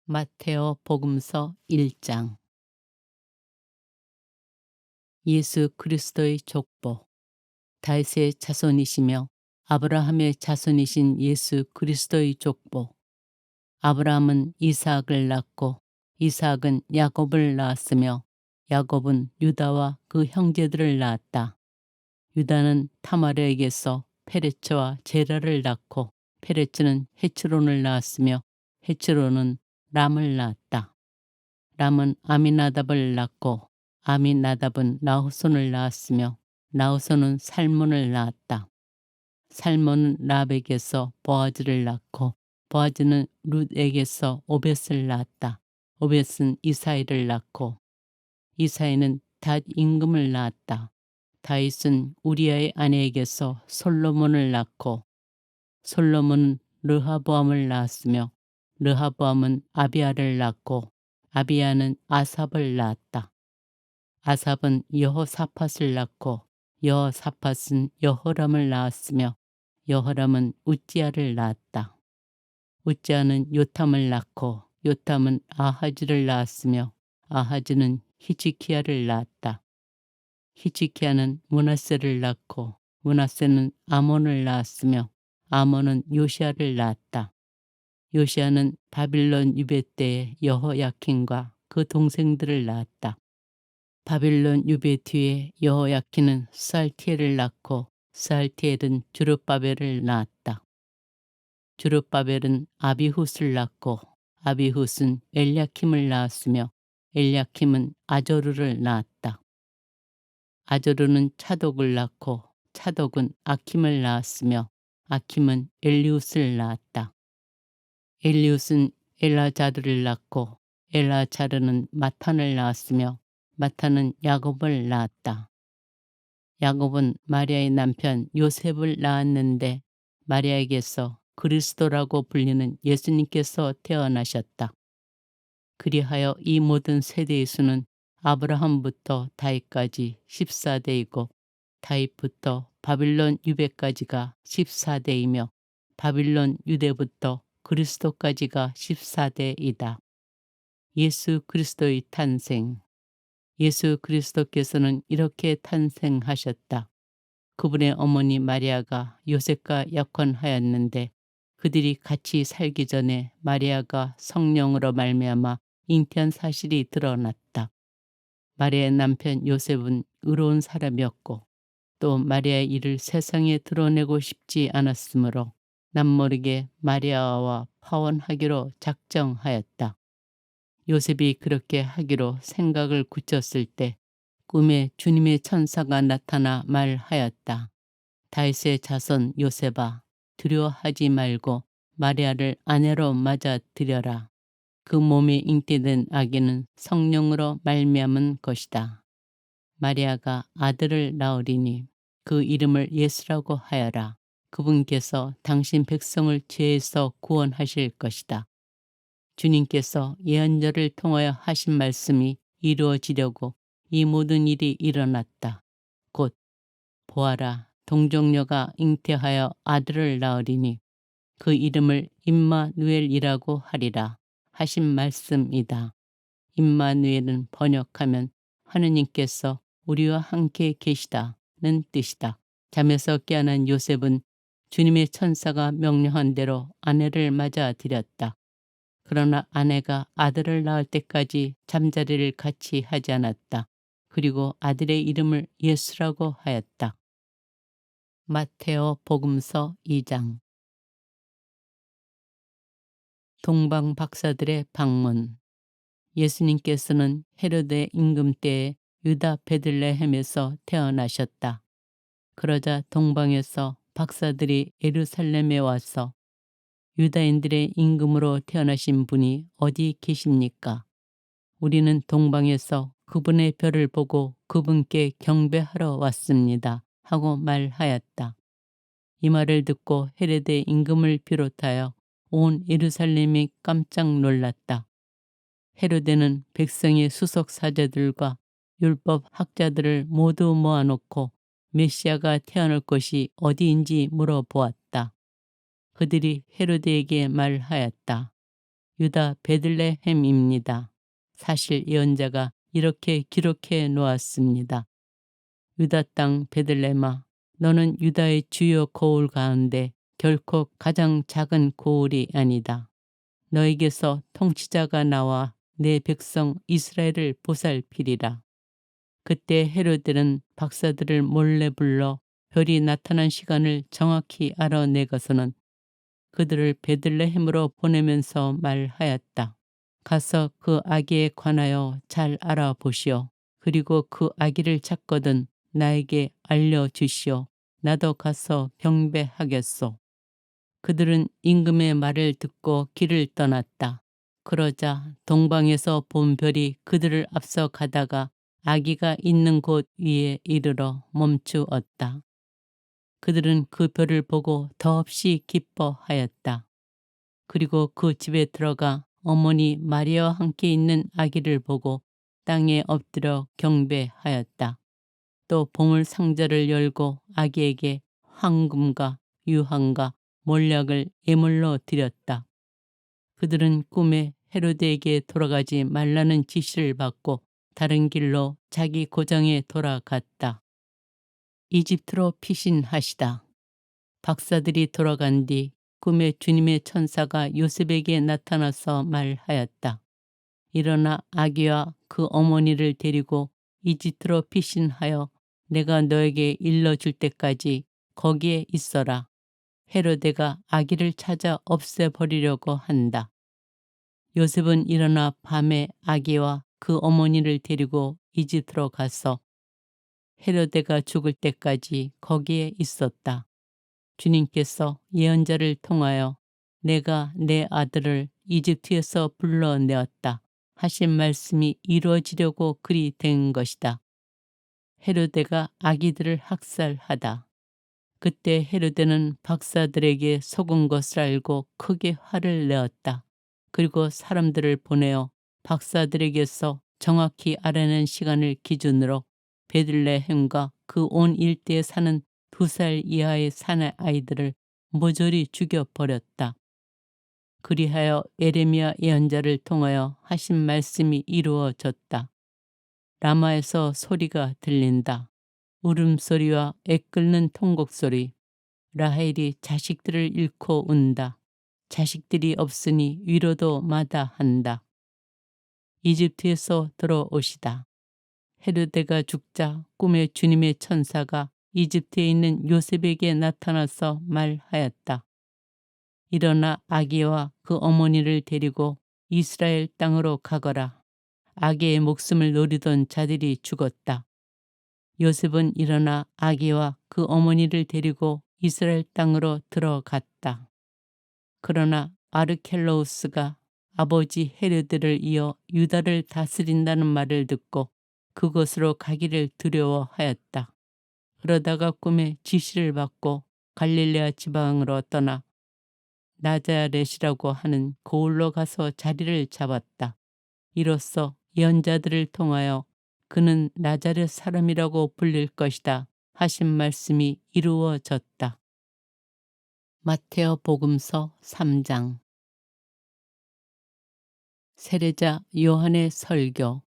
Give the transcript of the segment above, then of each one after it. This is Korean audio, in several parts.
마테오 복음서 1장. 예수 그리스도의 족보. 다윗의 자손이시며 아브라함의 자손이신 예수 그리스도의 족보. 아브라함은 이삭을 낳고 이삭은 야곱을 낳았으며 야곱은 유다와 그 형제들을 낳았다. 유다는 타마르에게서 페레츠와 제라를 낳고 페레츠는 헤츠론을 낳았으며 헤츠론은 람을 낳았다. 람은 아미나답을 낳고 아미나답은 나후손을 낳았으며 나후손은 살몬을 낳았다. 살몬은 랍에게서 보아즈를 낳고 보아즈는 룻에게서 오벳을 낳았다. 오벳은 이사이를 낳고 이사이는 닷 임금을 낳았다. 다윗은 우리아의 아내에게서 솔로몬을 낳고 솔로몬은 르하보암을 낳았으며 르하보암은 아비야를 낳고 아비야는 아삽을 낳았다. 아삽은 여호사밧을 낳고 여호사밧은 여호람을 낳았으며 여호람은 우찌야를 낳았다. 우찌야는 요탐을 낳고 요탐은 아하즈를 낳았으며 아하즈는 히즈키야를 낳았다. 히즈키야는 므낫세를 낳고 므낫세는 아몬을 낳았으며 아몬은 요시야를 낳았다. 요시야는 바빌론 유배 때에 여호야킨과 그 동생들을 낳았다. 바빌론 유배 뒤에 여호야킨은 스알티엘을 낳고 스알티엘은 주룹바벨을 낳았다. 주룹바벨은 아비훗을 낳고 아비훗은 엘야킴을 낳았으며 엘야킴은 아조르를 낳았다. 아조르는 차독을 낳고 차독은 아킴을 낳았으며 아킴은 엘리훗을 낳았다. 엘리훗은 엘라자르를 낳고 엘라자르는 마탄을 낳았으며 마탄은 야곱을 낳았다. 야곱은 마리아의 남편 요셉을 낳았는데 마리아에게서 그리스도라고 불리는 예수님께서 태어나셨다. 그리하여 이 모든 세대의 수는 아브라함부터 다윗까지 14대이고 다윗부터 바빌론 유배까지가 14대이며 바빌론 유대부터 그리스도까지가 14대이다. 예수 그리스도의 탄생. 예수 그리스도께서는 이렇게 탄생하셨다. 그분의 어머니 마리아가 요셉과 약혼하였는데 그들이 같이 살기 전에 마리아가 성령으로 말미암아 잉태한 사실이 드러났다. 마리아의 남편 요셉은 의로운 사람이었고 또 마리아의 일을 세상에 드러내고 싶지 않았으므로 남모르게 마리아와 파혼하기로 작정하였다. 요셉이 그렇게 하기로 생각을 굳혔을 때 꿈에 주님의 천사가 나타나 말하였다. 다윗의 자손 요셉아, 두려워하지 말고 마리아를 아내로 맞아들여라. 그 몸에 잉태된 아기는 성령으로 말미암은 것이다. 마리아가 아들을 낳으리니 그 이름을 예수라고 하여라. 그분께서 당신 백성을 죄에서 구원하실 것이다. 주님께서 예언자를 통하여 하신 말씀이 이루어지려고 이 모든 일이 일어났다. 곧 보아라, 동정녀가 잉태하여 아들을 낳으리니 그 이름을 임마누엘이라고 하리라 하신 말씀이다. 임마누엘은 번역하면 하느님께서 우리와 함께 계시다는 뜻이다. 잠에서 깨어난 요셉은 주님의 천사가 명령한 대로 아내를 맞아들였다. 그러나 아내가 아들을 낳을 때까지 잠자리를 같이 하지 않았다. 그리고 아들의 이름을 예수라고 하였다. 마테오 복음서 2장. 동방 박사들의 방문. 예수님께서는 헤로데 임금 때에 유다 베들레헴에서 태어나셨다. 그러자 동방에서 박사들이 예루살렘에 와서 유다인들의 임금으로 태어나신 분이 어디 계십니까? 우리는 동방에서 그분의 별을 보고 그분께 경배하러 왔습니다. 하고 말하였다. 이 말을 듣고 헤로데 임금을 비롯하여 온 예루살렘이 깜짝 놀랐다. 헤로데는 백성의 수석 사제들과 율법 학자들을 모두 모아놓고 메시아가 태어날 곳이 어디인지 물어보았다. 그들이 헤로데에게 말하였다. 유다 베들레헴입니다. 사실 예언자가 이렇게 기록해 놓았습니다. 유다 땅 베들레헴아, 너는 유다의 주요 고을 가운데 결코 가장 작은 고을이 아니다. 너에게서 통치자가 나와 내 백성 이스라엘을 보살피리라. 그때 헤로데는 박사들을 몰래 불러 별이 나타난 시간을 정확히 알아내고서는 그들을 베들레헴으로 보내면서 말하였다. 가서 그 아기에 관하여 잘 알아보시오. 그리고 그 아기를 찾거든 나에게 알려주시오. 나도 가서 경배하겠소. 그들은 임금의 말을 듣고 길을 떠났다. 그러자 동방에서 본 별이 그들을 앞서 가다가 아기가 있는 곳 위에 이르러 멈추었다. 그들은 그 별을 보고 더없이 기뻐하였다. 그리고 그 집에 들어가 어머니 마리아와 함께 있는 아기를 보고 땅에 엎드려 경배하였다. 또 보물 상자를 열고 아기에게 황금과 유황과 몰약을 예물로 드렸다. 그들은 꿈에 헤로데에게 돌아가지 말라는 지시를 받고 다른 길로 자기 고장에 돌아갔다. 이집트로 피신하시다. 박사들이 돌아간 뒤 꿈에 주님의 천사가 요셉에게 나타나서 말하였다. 일어나 아기와 그 어머니를 데리고 이집트로 피신하여 내가 너에게 일러줄 때까지 거기에 있어라. 헤로데가 아기를 찾아 없애버리려고 한다. 요셉은 일어나 밤에 아기와 그 어머니를 데리고 이집트로 가서 헤로데가 죽을 때까지 거기에 있었다. 주님께서 예언자를 통하여 내가 내 아들을 이집트에서 불러내었다 하신 말씀이 이루어지려고 그리 된 것이다. 헤로데가 아기들을 학살하다. 그때 헤로데는 박사들에게 속은 것을 알고 크게 화를 내었다. 그리고 사람들을 보내어 박사들에게서 정확히 알아낸 시간을 기준으로 베들레헴과 그 온 일대에 사는 2살 이하의 사내 아이들을 모조리 죽여버렸다. 그리하여 예레미야 예언자를 통하여 하신 말씀이 이루어졌다. 라마에서 소리가 들린다. 울음소리와 애끓는 통곡소리. 라헬이 자식들을 잃고 운다. 자식들이 없으니 위로도 마다한다. 이집트에서 들어오시다. 헤로데가 죽자 꿈에 주님의 천사가 이집트에 있는 요셉에게 나타나서 말하였다. 일어나 아기와 그 어머니를 데리고 이스라엘 땅으로 가거라. 아기의 목숨을 노리던 자들이 죽었다. 요셉은 일어나 아기와 그 어머니를 데리고 이스라엘 땅으로 들어갔다. 그러나 아르켈로우스가 아버지 헤로드를 이어 유다를 다스린다는 말을 듣고 그곳으로 가기를 두려워하였다. 그러다가 꿈에 지시를 받고 갈릴레아 지방으로 떠나 나자렛이라고 하는 고을로 가서 자리를 잡았다. 이로써 예언자들을 통하여 그는 나자렛 사람이라고 불릴 것이다 하신 말씀이 이루어졌다. 마테오 복음서 3장. 세례자 요한의 설교.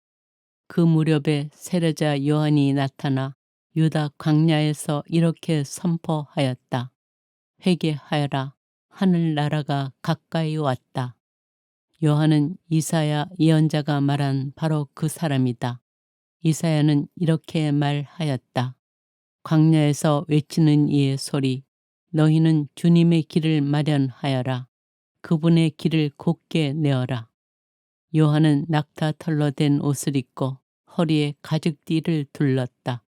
그 무렵에 세례자 요한이 나타나 유다 광야에서 이렇게 선포하였다. 회개하여라. 하늘나라가 가까이 왔다. 요한은 이사야 예언자가 말한 바로 그 사람이다. 이사야는 이렇게 말하였다. 광야에서 외치는 이의 소리. 너희는 주님의 길을 마련하여라. 그분의 길을 곧게 내어라. 요한은 낙타 털로 된 옷을 입고 허리에 가죽띠를 둘렀다.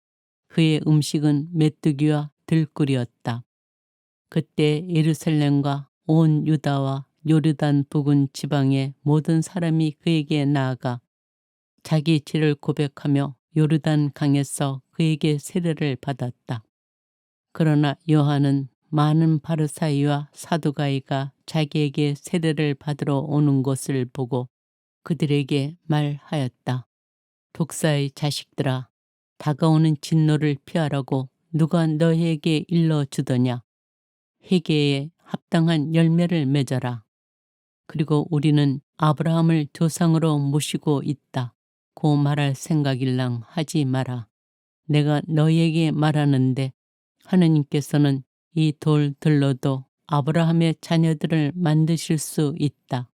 그의 음식은 메뚜기와 들꿀이었다. 그때 예루살렘과 온 유다와 요르단 부근 지방의 모든 사람이 그에게 나아가 자기 죄를 고백하며 요르단 강에서 그에게 세례를 받았다. 그러나 요한은 많은 바리사이와 사두가이가 자기에게 세례를 받으러 오는 것을 보고 그들에게 말하였다. 독사의 자식들아, 다가오는 진노를 피하라고 누가 너희에게 일러주더냐. 회개에 합당한 열매를 맺어라. 그리고 우리는 아브라함을 조상으로 모시고 있다고 말할 생각일랑 하지 마라. 내가 너희에게 말하는데 하느님께서는 이 돌들로도 아브라함의 자녀들을 만드실 수 있다.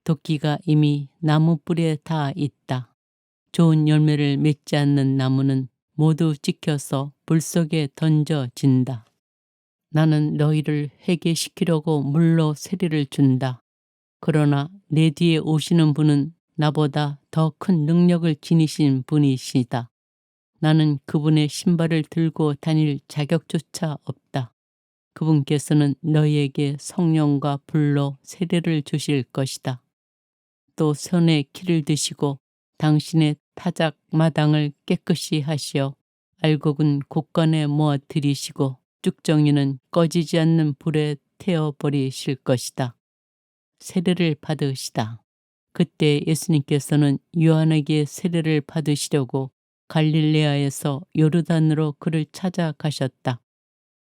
도끼가 이미 나무 뿔에 닿아 있다. 좋은 열매를 맺지 않는 나무는 모두 찍혀서 불 속에 던져진다. 나는 너희를 회개시키려고 물로 세례를 준다. 그러나 내 뒤에 오시는 분은 나보다 더 큰 능력을 지니신 분이시다. 나는 그분의 신발을 들고 다닐 자격조차 없다. 그분께서는 너희에게 성령과 불로 세례를 주실 것이다. 또 손에 키를 드시고 당신의 타작 마당을 깨끗이 하시어 알곡은 곳간에 모아 들이시고 쭉정이는 꺼지지 않는 불에 태워버리실 것이다. 세례를 받으시다. 그때 예수님께서는 요한에게 세례를 받으시려고 갈릴레아에서 요르단으로 그를 찾아가셨다.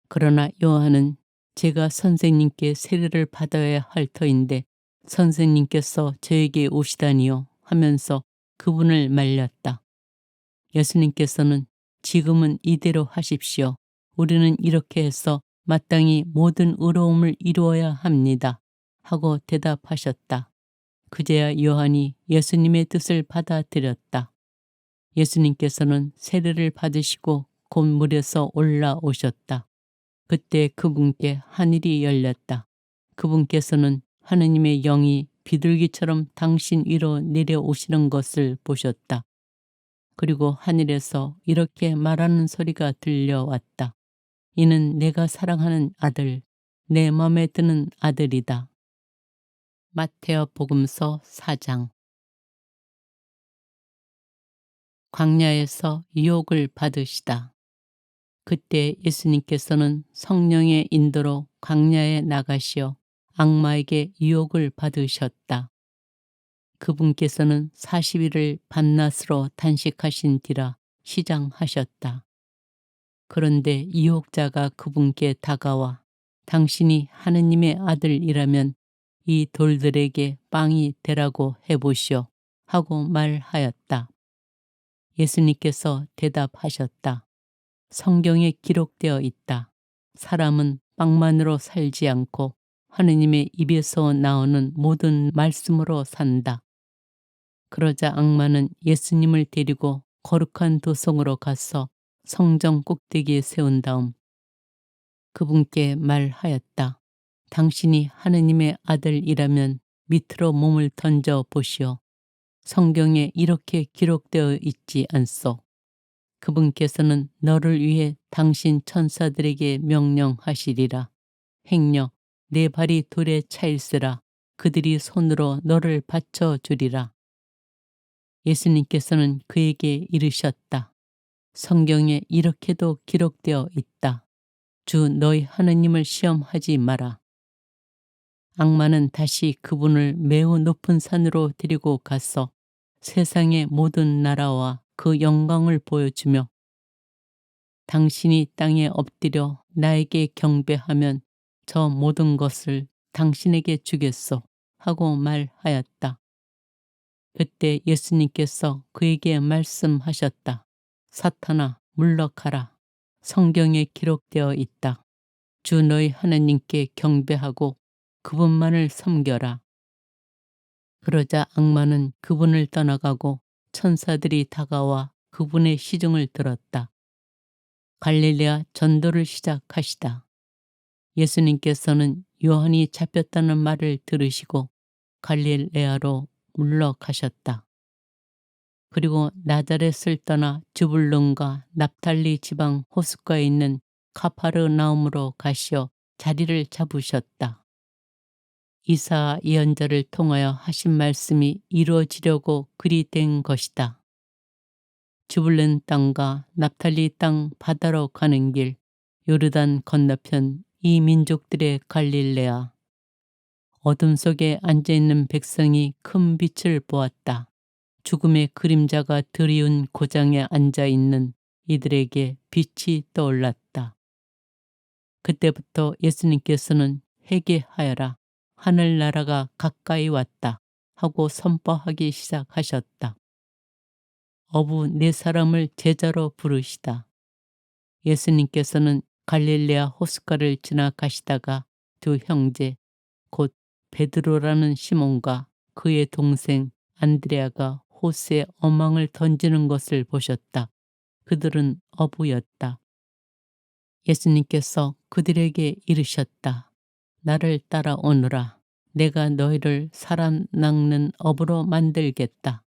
그러나 요한은 제가 선생님께 세례를 받아야 할 터인데 선생님께서 저에게 오시다니요 하면서 그분을 말렸다. 예수님께서는 지금은 이대로 하십시오. 우리는 이렇게 해서 마땅히 모든 의로움을 이루어야 합니다. 하고 대답하셨다. 그제야 요한이 예수님의 뜻을 받아들였다. 예수님께서는 세례를 받으시고 곧 물에서 올라오셨다. 그때 그분께 하늘이 열렸다. 그분께서는 하느님의 영이 비둘기처럼 당신 위로 내려오시는 것을 보셨다. 그리고 하늘에서 이렇게 말하는 소리가 들려왔다. 이는 내가 사랑하는 아들, 내 마음에 드는 아들이다. 마태오 복음서 4장. 광야에서 유혹을 받으시다. 그때 예수님께서는 성령의 인도로 광야에 나가시어 악마에게 유혹을 받으셨다. 그분께서는 40일을 밤낮으로 단식하신 뒤라 시장하셨다. 그런데 유혹자가 그분께 다가와 당신이 하느님의 아들이라면 이 돌들에게 빵이 되라고 해보시오 하고 말하였다. 예수님께서 대답하셨다. 성경에 기록되어 있다. 사람은 빵만으로 살지 않고 하느님의 입에서 나오는 모든 말씀으로 산다. 그러자 악마는 예수님을 데리고 거룩한 도성으로 가서 성전 꼭대기에 세운 다음 그분께 말하였다. 당신이 하느님의 아들이라면 밑으로 몸을 던져 보시오. 성경에 이렇게 기록되어 있지 않소. 그분께서는 너를 위해 당신 천사들에게 명령하시리라. 행여 내 발이 돌에 차일세라. 그들이 손으로 너를 받쳐주리라. 예수님께서는 그에게 이르셨다. 성경에 이렇게도 기록되어 있다. 주 너희 하느님을 시험하지 마라. 악마는 다시 그분을 매우 높은 산으로 데리고 가서 세상의 모든 나라와 그 영광을 보여주며 당신이 땅에 엎드려 나에게 경배하면 저 모든 것을 당신에게 주겠소 하고 말하였다. 그때 예수님께서 그에게 말씀하셨다. 사탄아 물러가라. 성경에 기록되어 있다. 주 너희 하나님께 경배하고 그분만을 섬겨라. 그러자 악마는 그분을 떠나가고 천사들이 다가와 그분의 시중을 들었다. 갈릴레아 전도를 시작하시다. 예수님께서는 요한이 잡혔다는 말을 들으시고 갈릴레아로 물러가셨다. 그리고 나자렛을 떠나 주불론과 납달리 지방 호숫가에 있는 카파르나움으로 가시어 자리를 잡으셨다. 이사 예언자를 통하여 하신 말씀이 이루어지려고 그리 된 것이다. 주불론 땅과 납달리 땅 바다로 가는 길, 요르단 건너편 이 민족들의 갈릴레아. 어둠 속에 앉아있는 백성이 큰 빛을 보았다. 죽음의 그림자가 드리운 고장에 앉아있는 이들에게 빛이 떠올랐다. 그때부터 예수님께서는 회개하여라. 하늘나라가 가까이 왔다 하고 선포하기 시작하셨다. 어부 네 사람을 제자로 부르시다. 예수님께서는 갈릴레아 호숫가를 지나가시다가 두 형제 곧 베드로라는 시몬과 그의 동생 안드레아가 호수에 어망을 던지는 것을 보셨다. 그들은 어부였다. 예수님께서 그들에게 이르셨다. 나를 따라오너라. 내가 너희를 사람 낚는 어부로 만들겠다.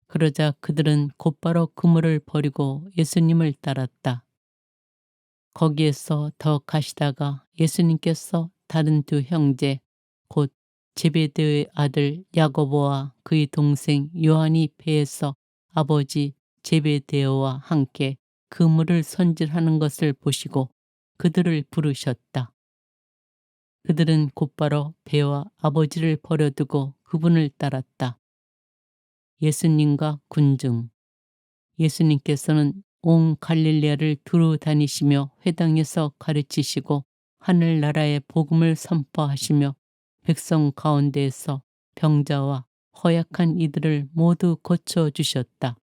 그러자 그들은 곧바로 그물을 버리고 예수님을 따랐다. 거기에서 더 가시다가 예수님께서 다른 두 형제 곧 제베데의 아들 야고보와 그의 동생 요한이 배에서 아버지 제베데오와 함께 그물을 손질하는 것을 보시고 그들을 부르셨다. 그들은 곧바로 배와 아버지를 버려두고 그분을 따랐다. 예수님과 군중. 예수님께서는 온 갈릴레아를 두루 다니시며 회당에서 가르치시고 하늘나라의 복음을 선포하시며 백성 가운데에서 병자와 허약한 이들을 모두 고쳐주셨다.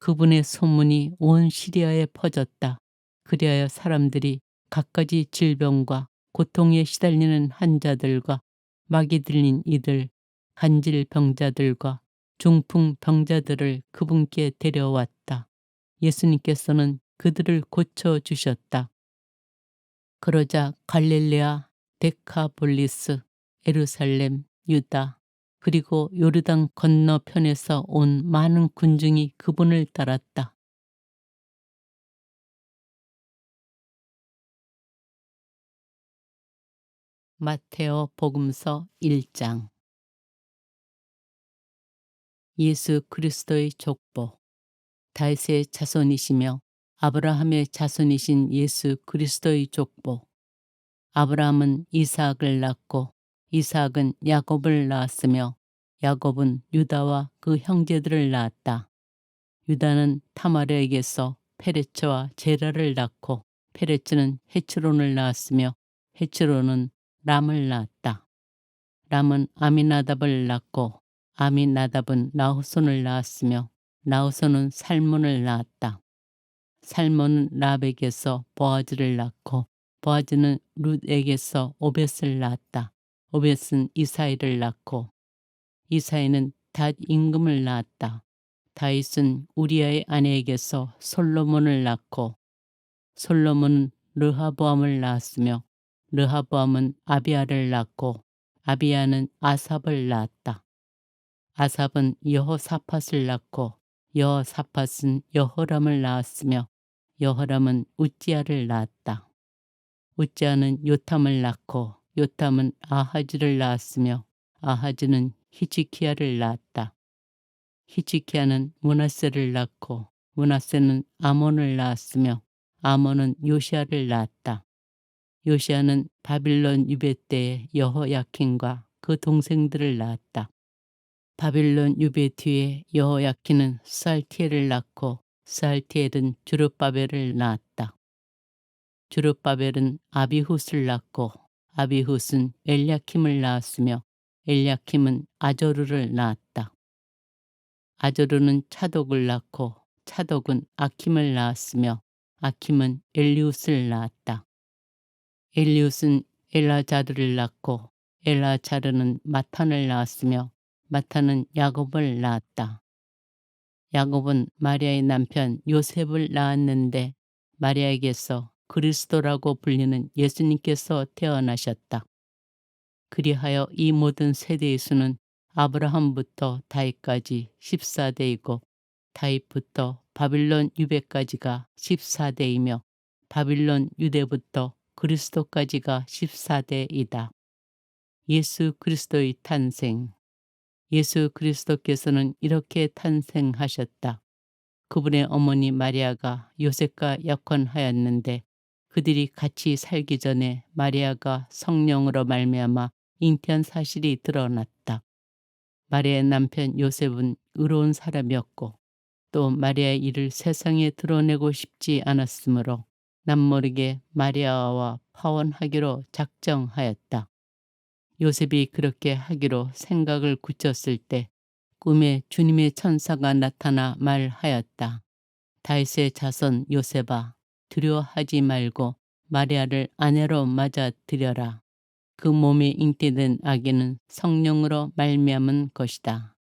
그분의 소문이 온 시리아에 퍼졌다. 그리하여 사람들이 갖가지 질병과 고통에 시달리는 환자들과 마귀 들린 이들, 간질 병자들과 중풍 병자들을 그분께 데려왔다. 예수님께서는 그들을 고쳐주셨다. 그러자 갈릴레아, 데카볼리스, 예루살렘, 유다, 그리고 요르단 건너편에서 온 많은 군중이 그분을 따랐다. 마테오 복음서 1장. 예수 그리스도의 족보. 다윗의 자손이시며 아브라함의 자손이신 예수 그리스도의 족보. 아브라함은 이삭을 낳고 이삭은 야곱을 낳았으며 야곱은 유다와 그 형제들을 낳았다. 유다는 타마르에게서 페레츠와 제라를 낳고 페레츠는 헤츠론을 낳았으며 헤츠론은 람을 낳았다. 람은 아미나답을 낳고 아미나답은 나후손을 낳았으며 나후손은 살몬을 낳았다. 살몬은 랍에게서 보아즈를 낳고 보아즈는 룻에게서 오벳을 낳았다. 오벳은 이사이를 낳고 이사이는 닷 임금을 낳았다. 다윗은 우리아의 아내에게서 솔로몬을 낳고 솔로몬은 르하보암을 낳았으며 르하보암은 아비아를 낳고 아비아는 아삽을 낳았다. 아삽은 여호사밧을 낳고 여호사밧은 여호람을 낳았으며 여호람은 우찌야를 낳았다. 우찌야는 요탐을 낳고 요탐은 아하즈를 낳았으며 아하즈는 히즈키야를 낳았다. 히즈키야는 므낫세를 낳고 므낫세는 아몬을 낳았으며 아몬은 요시야를 낳았다. 요시야는 바빌론 유배 때에 여호야킨과 그 동생들을 낳았다. 바빌론 유배 뒤에 여호야킨은 스알티엘을 낳고 스알티엘은 주룹바벨을 낳았다. 주룹바벨은 아비훗을 낳고 아비훗은 엘야킴을 낳았으며 엘야킴은 아조르를 낳았다. 아조르는 차독을 낳고 차독은 아킴을 낳았으며 아킴은 엘리훗을 낳았다. 엘리훗은 엘라자르를 낳고 엘라자르는 마탄을 낳았으며 마탄은 야곱을 낳았다. 야곱은 마리아의 남편 요셉을 낳았는데 마리아에게서 그리스도라고 불리는 예수님께서 태어나셨다. 그리하여 이 모든 세대의 수는 아브라함부터 다윗까지 14대이고 다윗부터 바빌론 유배까지가 14대이며 바빌론 유대부터 그리스도까지가 14대이다. 예수 그리스도의 탄생. 예수 그리스도께서는 이렇게 탄생하셨다. 그분의 어머니 마리아가 요셉과 약혼하였는데 그들이 같이 살기 전에 마리아가 성령으로 말미암아 잉태한 사실이 드러났다. 마리아의 남편 요셉은 의로운 사람이었고 또 마리아의 일을 세상에 드러내고 싶지 않았으므로 남모르게 마리아와 파혼하기로 작정하였다. 요셉이 그렇게 하기로 생각을 굳혔을 때 꿈에 주님의 천사가 나타나 말하였다. 다윗의 자손 요셉아, 두려워하지 말고 마리아를 아내로 맞아들여라. 그 몸에 잉태된 아기는 성령으로 말미암은 것이다.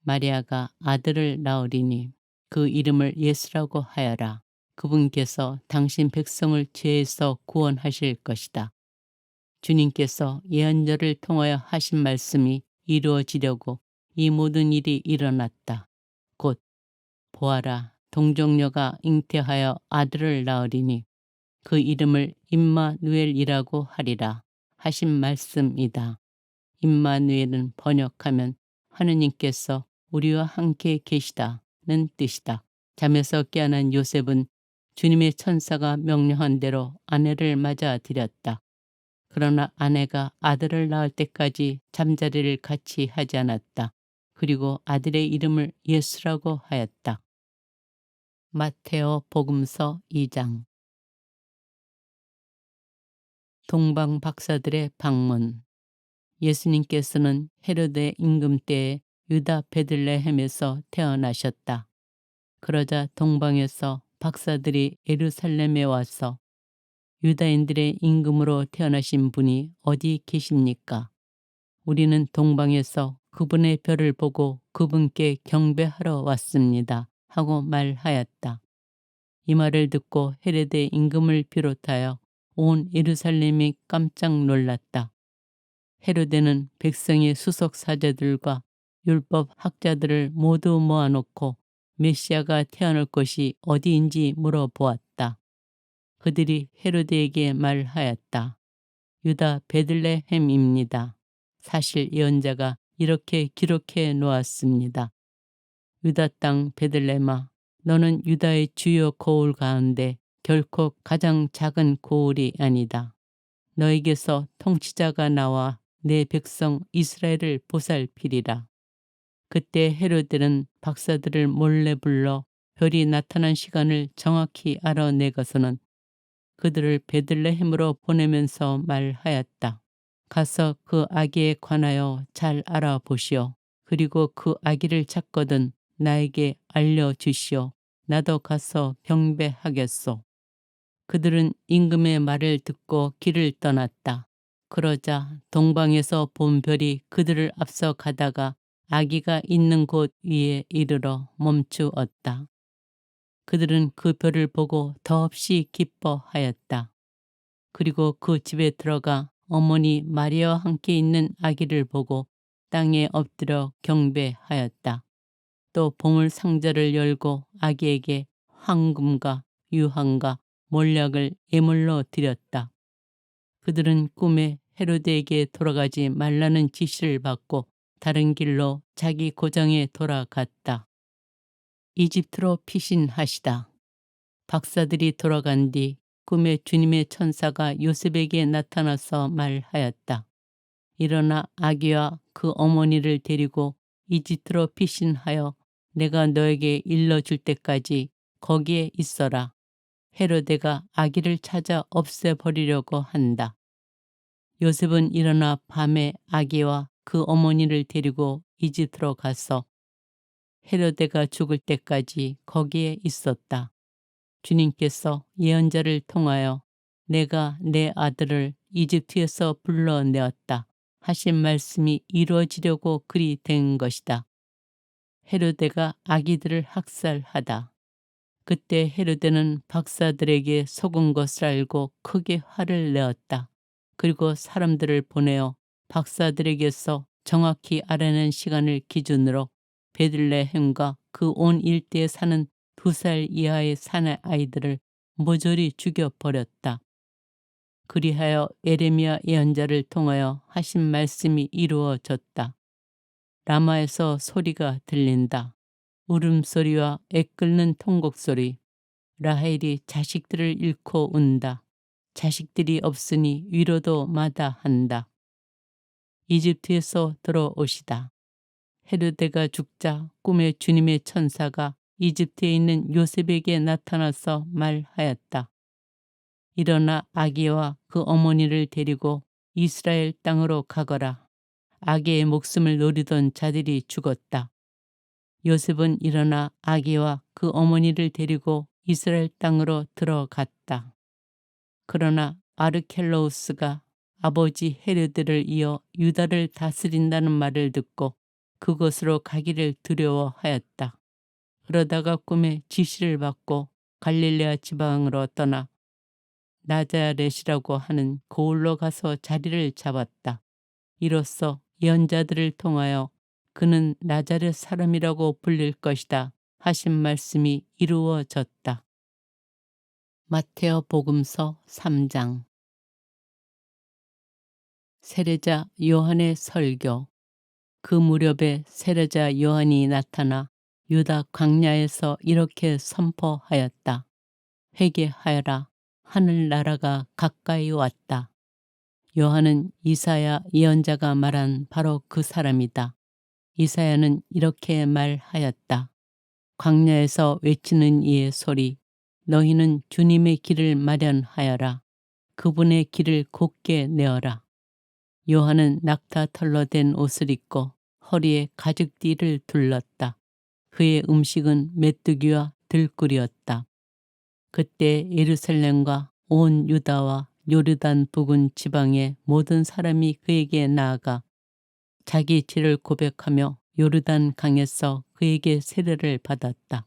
마리아가 아들을 낳으리니 그 이름을 예수라고 하여라. 그분께서 당신 백성을 죄에서 구원하실 것이다. 주님께서 예언자를 통하여 하신 말씀이 이루어지려고 이 모든 일이 일어났다. 곧 보아라, 동정녀가 잉태하여 아들을 낳으리니 그 이름을 임마누엘이라고 하리라 하신 말씀이다. 임마누엘은 번역하면 하느님께서 우리와 함께 계시다는 뜻이다. 잠에서 깨어난 요셉은 주님의 천사가 명령한 대로 아내를 맞아들였다. 그러나 아내가 아들을 낳을 때까지 잠자리를 같이 하지 않았다. 그리고 아들의 이름을 예수라고 하였다. 마테오 복음서 2장. 동방 박사들의 방문. 예수님께서는 헤로데 임금 때에 유다 베들레헴에서 태어나셨다. 그러자 동방에서 박사들이 예루살렘에 와서 유다인들의 임금으로 태어나신 분이 어디 계십니까? 우리는 동방에서 그분의 별을 보고 그분께 경배하러 왔습니다. 하고 말하였다. 이 말을 듣고 헤로데 임금을 비롯하여 온 예루살렘이 깜짝 놀랐다. 헤로데는 백성의 수석 사제들과 율법 학자들을 모두 모아놓고 메시아가 태어날 곳이 어디인지 물어보았다. 그들이 헤로데에게 말하였다. 유다 베들레헴입니다. 사실 예언자가 이렇게 기록해 놓았습니다. 유다 땅 베들레헴아, 너는 유다의 주요 고을 가운데 결코 가장 작은 고을이 아니다. 너에게서 통치자가 나와 내 백성 이스라엘을 보살피리라. 그때 헤로데는 박사들을 몰래 불러 별이 나타난 시간을 정확히 알아내고서는 그들을 베들레헴으로 보내면서 말하였다. 가서 그 아기에 관하여 잘 알아보시오. 그리고 그 아기를 찾거든 나에게 알려주시오. 나도 가서 경배하겠소. 그들은 임금의 말을 듣고 길을 떠났다. 그러자 동방에서 본 별이 그들을 앞서 가다가 아기가 있는 곳 위에 이르러 멈추었다. 그들은 그 별을 보고 더없이 기뻐하였다. 그리고 그 집에 들어가 어머니 마리아와 함께 있는 아기를 보고 땅에 엎드려 경배하였다. 또 보물 상자를 열고 아기에게 황금과 유황과 몰약을 예물로 드렸다. 그들은 꿈에 헤로데에게 돌아가지 말라는 지시를 받고 다른 길로 자기 고장에 돌아갔다. 이집트로 피신하시다. 박사들이 돌아간 뒤 꿈에 주님의 천사가 요셉에게 나타나서 말하였다. 일어나 아기와 그 어머니를 데리고 이집트로 피신하여 내가 너에게 일러줄 때까지 거기에 있어라. 헤로데가 아기를 찾아 없애버리려고 한다. 요셉은 일어나 밤에 아기와 그 어머니를 데리고 이집트로 가서 헤로데가 죽을 때까지 거기에 있었다. 주님께서 예언자를 통하여 내가 내 아들을 이집트에서 불러내었다 하신 말씀이 이루어지려고 그리 된 것이다. 헤로데가 아기들을 학살하다. 그때 헤로데는 박사들에게 속은 것을 알고 크게 화를 내었다. 그리고 사람들을 보내어 박사들에게서 정확히 알아낸 시간을 기준으로 베들레헴과 그 온 일대에 사는 2살 이하의 사내 아이들을 모조리 죽여버렸다. 그리하여 예레미야 예언자를 통하여 하신 말씀이 이루어졌다. 라마에서 소리가 들린다. 울음소리와 애끓는 통곡소리. 라헬이 자식들을 잃고 운다. 자식들이 없으니 위로도 마다한다. 이집트에서 들어오시다. 헤로데가 죽자 꿈에 주님의 천사가 이집트에 있는 요셉에게 나타나서 말하였다. 일어나 아기와 그 어머니를 데리고 이스라엘 땅으로 가거라. 아기의 목숨을 노리던 자들이 죽었다. 요셉은 일어나 아기와 그 어머니를 데리고 이스라엘 땅으로 들어갔다. 그러나 아르켈로우스가 아버지 헤로드를 이어 유다를 다스린다는 말을 듣고 그곳으로 가기를 두려워하였다. 그러다가 꿈에 지시를 받고 갈릴레아 지방으로 떠나 나자렛이라고 하는 고을로 가서 자리를 잡았다. 이로써 예언자들을 통하여 그는 나자렛 사람이라고 불릴 것이다 하신 말씀이 이루어졌다. 마테오 복음서 3장. 세례자 요한의 설교. 그 무렵에 세례자 요한이 나타나 유다 광야에서 이렇게 선포하였다. 회개하여라. 하늘나라가 가까이 왔다. 요한은 이사야 예언자가 말한 바로 그 사람이다. 이사야는 이렇게 말하였다. 광야에서 외치는 이의 소리. 너희는 주님의 길을 마련하여라. 그분의 길을 곧게 내어라. 요한은 낙타 털로 된 옷을 입고 허리에 가죽띠를 둘렀다. 그의 음식은 메뚜기와 들꿀이었다. 그때 예루살렘과 온 유다와 요르단 부근 지방의 모든 사람이 그에게 나아가 자기 죄를 고백하며 요르단 강에서 그에게 세례를 받았다.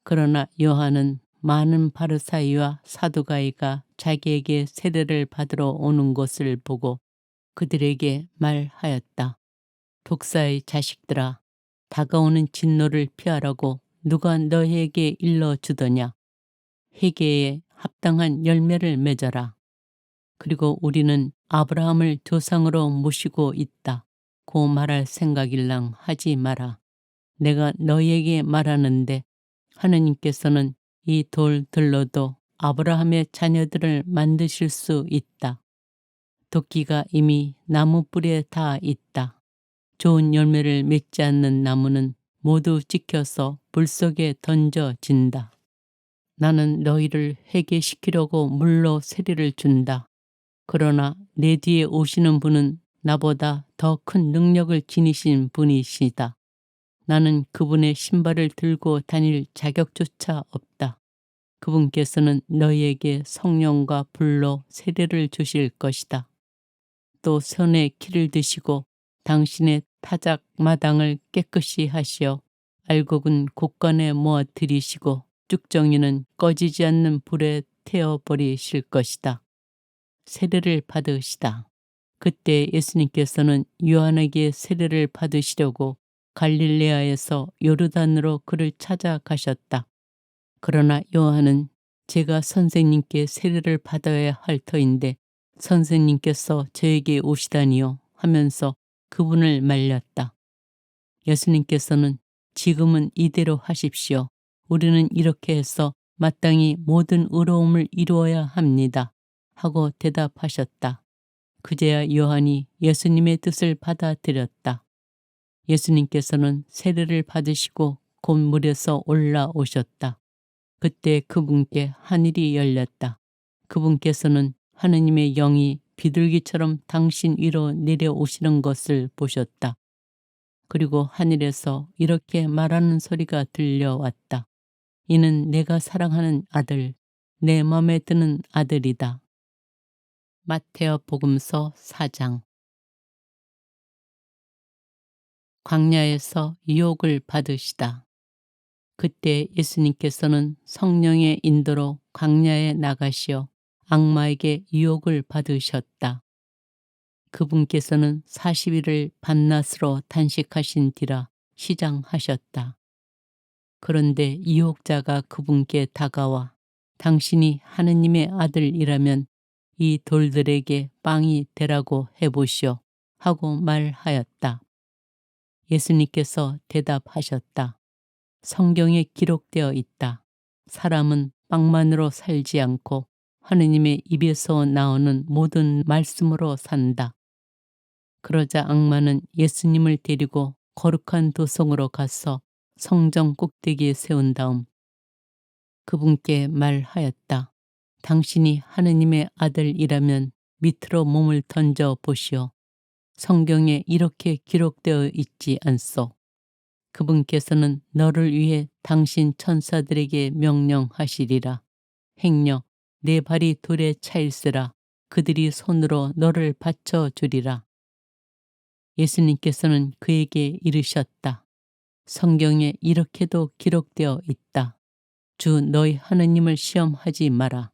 그러나 요한은 많은 바리사이와 사두가이가 자기에게 세례를 받으러 오는 것을 보고 그들에게 말하였다. 독사의 자식들아, 다가오는 진노를 피하라고 누가 너희에게 일러주더냐. 회개에 합당한 열매를 맺어라. 그리고 우리는 아브라함을 조상으로 모시고 있다. 고 말할 생각일랑 하지 마라. 내가 너희에게 말하는데 하느님께서는 이 돌들로도 아브라함의 자녀들을 만드실 수 있다. 도끼가 이미 나무 뿔에 닿아 있다. 좋은 열매를 맺지 않는 나무는 모두 찍혀서 불 속에 던져진다. 나는 너희를 회개시키려고 물로 세례를 준다. 그러나 내 뒤에 오시는 분은 나보다 더 큰 능력을 지니신 분이시다. 나는 그분의 신발을 들고 다닐 자격조차 없다. 그분께서는 너희에게 성령과 불로 세례를 주실 것이다. 또 손에 키를 드시고 당신의 타작 마당을 깨끗이 하시어 알곡은 곳간에 모아 들이시고 쭉정이는 꺼지지 않는 불에 태워버리실 것이다. 세례를 받으시다. 그때 예수님께서는 요한에게 세례를 받으시려고 갈릴레아에서 요르단으로 그를 찾아가셨다. 그러나 요한은 제가 선생님께 세례를 받아야 할 터인데 선생님께서 저에게 오시다니요 하면서 그분을 말렸다. 예수님께서는 지금은 이대로 하십시오. 우리는 이렇게 해서 마땅히 모든 의로움을 이루어야 합니다. 하고 대답하셨다. 그제야 요한이 예수님의 뜻을 받아들였다. 예수님께서는 세례를 받으시고 곧 물에서 올라오셨다. 그때 그분께 하늘이 열렸다. 그분께서는 하느님의 영이 비둘기처럼 당신 위로 내려오시는 것을 보셨다. 그리고 하늘에서 이렇게 말하는 소리가 들려왔다. 이는 내가 사랑하는 아들, 내 맘에 드는 아들이다. 마테오 복음서 4장. 광야에서 유혹을 받으시다. 그때 예수님께서는 성령의 인도로 광야에 나가시어 악마에게 유혹을 받으셨다. 그분께서는 40일을 밤낮으로 단식하신 뒤라 시장하셨다. 그런데 유혹자가 그분께 다가와 당신이 하느님의 아들이라면 이 돌들에게 빵이 되라고 해보시오 하고 말하였다. 예수님께서 대답하셨다. 성경에 기록되어 있다. 사람은 빵만으로 살지 않고 하느님의 입에서 나오는 모든 말씀으로 산다. 그러자 악마는 예수님을 데리고 거룩한 도성으로 가서 성정 꼭대기에 세운 다음 그분께 말하였다. 당신이 하느님의 아들이라면 밑으로 몸을 던져 보시오. 성경에 이렇게 기록되어 있지 않소. 그분께서는 너를 위해 당신 천사들에게 명령하시리라. 행여 내 발이 돌에 차일세라. 그들이 손으로 너를 받쳐주리라. 예수님께서는 그에게 이르셨다. 성경에 이렇게도 기록되어 있다. 주 너희 하느님을 시험하지 마라.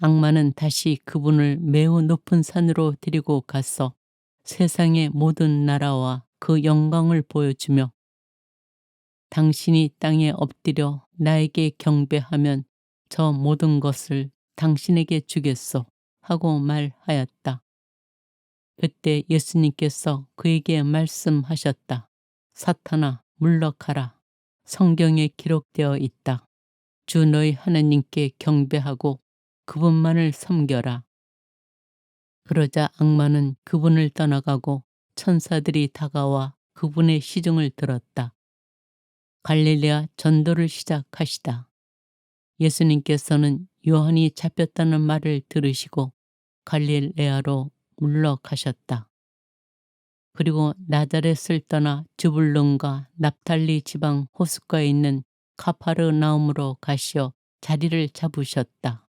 악마는 다시 그분을 매우 높은 산으로 데리고 가서 세상의 모든 나라와 그 영광을 보여주며 당신이 땅에 엎드려 나에게 경배하면 저 모든 것을 당신에게 주겠소 하고 말하였다. 그때 예수님께서 그에게 말씀하셨다. 사탄아 물러가라. 성경에 기록되어 있다. 주 너희 하나님께 경배하고 그분만을 섬겨라. 그러자 악마는 그분을 떠나가고 천사들이 다가와 그분의 시중을 들었다. 갈릴레아 전도를 시작하시다. 예수님께서는 요한이 잡혔다는 말을 들으시고 갈릴레아로 물러가셨다. 그리고 나자렛을 떠나 주불론과 납달리 지방 호숫가에 있는 카파르나움으로 가시어 자리를 잡으셨다.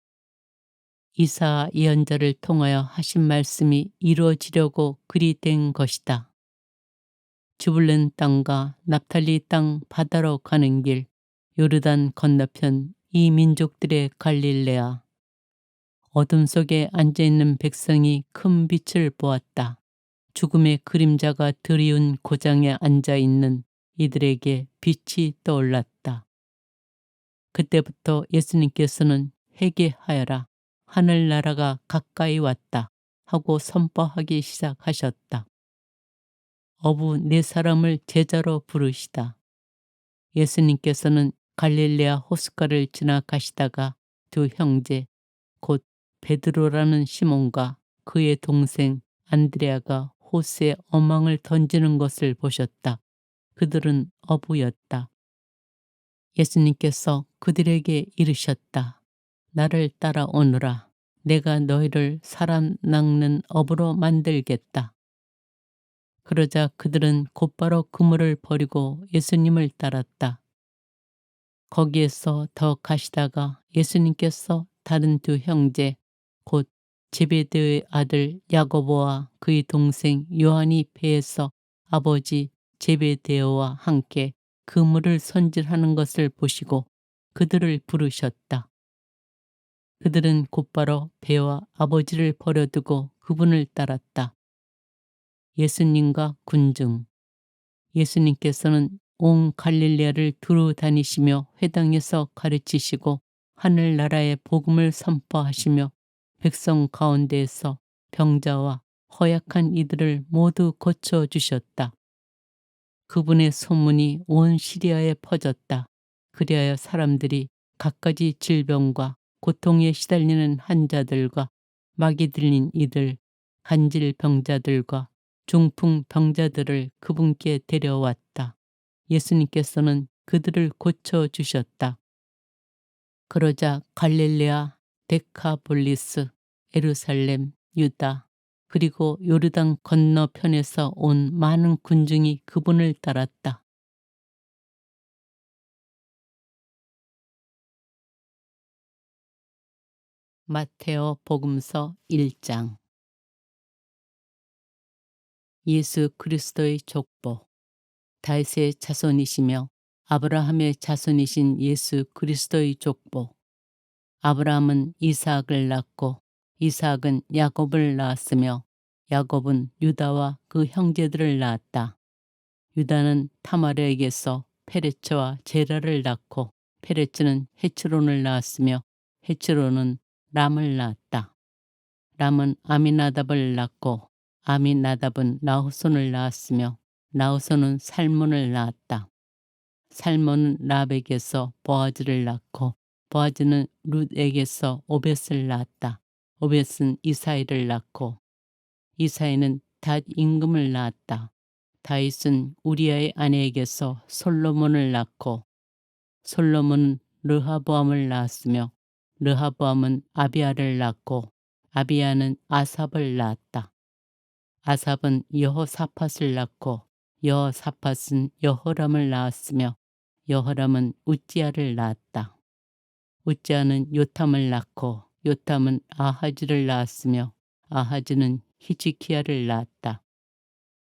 이사 예언자를 통하여 하신 말씀이 이루어지려고 그리 된 것이다. 주불론 땅과 납달리 땅 바다로 가는 길, 요르단 건너편 이 민족들의 갈릴레아. 어둠 속에 앉아있는 백성이 큰 빛을 보았다. 죽음의 그림자가 드리운 고장에 앉아있는 이들에게 빛이 떠올랐다. 그때부터 예수님께서는 회개하여라. 하늘나라가 가까이 왔다 하고 선포하기 시작하셨다. 어부 네 사람을 제자로 부르시다. 예수님께서는 갈릴레아 호숫가를 지나가시다가 두 형제 곧 베드로라는 시몬과 그의 동생 안드레아가 호수에 어망을 던지는 것을 보셨다. 그들은 어부였다. 예수님께서 그들에게 이르셨다. 나를 따라오너라. 내가 너희를 사람 낚는 어부로 만들겠다. 그러자 그들은 곧바로 그물을 버리고 예수님을 따랐다. 거기에서 더 가시다가 예수님께서 다른 두 형제 곧 제베데의 아들 야고보와 그의 동생 요한이 배에서 아버지 제베데오와 함께 그물을 손질하는 것을 보시고 그들을 부르셨다. 그들은 곧바로 배와 아버지를 버려두고 그분을 따랐다. 예수님과 군중. 예수님께서는 온 갈릴레아를 두루 다니시며 회당에서 가르치시고 하늘나라의 복음을 선포하시며 백성 가운데에서 병자와 허약한 이들을 모두 고쳐주셨다. 그분의 소문이 온 시리아에 퍼졌다. 그리하여 사람들이 갖가지 질병과 고통에 시달리는 환자들과 마귀 들린 이들, 간질 병자들과 중풍 병자들을 그분께 데려왔다. 예수님께서는 그들을 고쳐주셨다. 그러자 갈릴레아, 데카볼리스, 예루살렘, 유다, 그리고 요르단 건너편에서 온 많은 군중이 그분을 따랐다. 마테오 복음서 1장. 예수 그리스도의 족보. 다윗의 자손이시며 아브라함의 자손이신 예수 그리스도의 족보. 아브라함은 이삭을 낳고 이삭은 야곱을 낳았으며 야곱은 유다와 그 형제들을 낳았다. 유다는 타마르에게서 페레츠와 제라를 낳고 페레츠는 헤츠론을 낳았으며 헤츠론은 람을 낳았다. 람은 아미나답을 낳고 아미나답은 나후손을 낳았으며 나후손은 살몬을 낳았다. 살몬은 랍에게서 보아즈를 낳고 보아즈는 룻에게서 오벳을 낳았다. 오벳은 이사이를 낳고 이사이는 닷 임금을 낳았다. 다윗은 우리아의 아내에게서 솔로몬을 낳고 솔로몬은 르하보암을 낳았으며 르하보암은 아비아를 낳고 아비야는 아삽을 낳았다. 아삽은 여호사밧을 낳고 여호사밧은 여호람을 낳았으며 여호람은 우찌야를 낳았다. 우찌야는 요탐을 낳고 요탐은 아하즈를 낳았으며 아하즈는 히즈키야를 낳았다.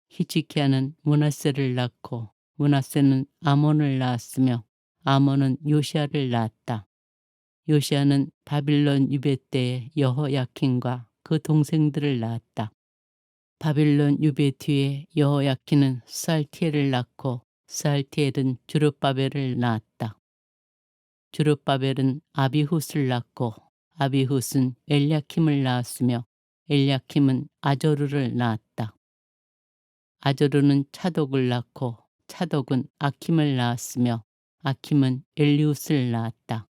히즈키야는 므낫세를 낳고 므낫세는 아몬을 낳았으며 아몬은 요시야를 낳았다. 요시야는 바빌론 유배 때에 여호야킨과 그 동생들을 낳았다. 바빌론 유배 뒤에 여호야킨은 스알티엘을 낳고 스알티엘은 주룹바벨을 낳았다. 주룹바벨은 아비훗을 낳고 아비훗은 엘야킴을 낳았으며 엘야킴은 아조르를 낳았다. 아조르는 차독을 낳고 차독은 아킴을 낳았으며 아킴은 엘리훗을 낳았다.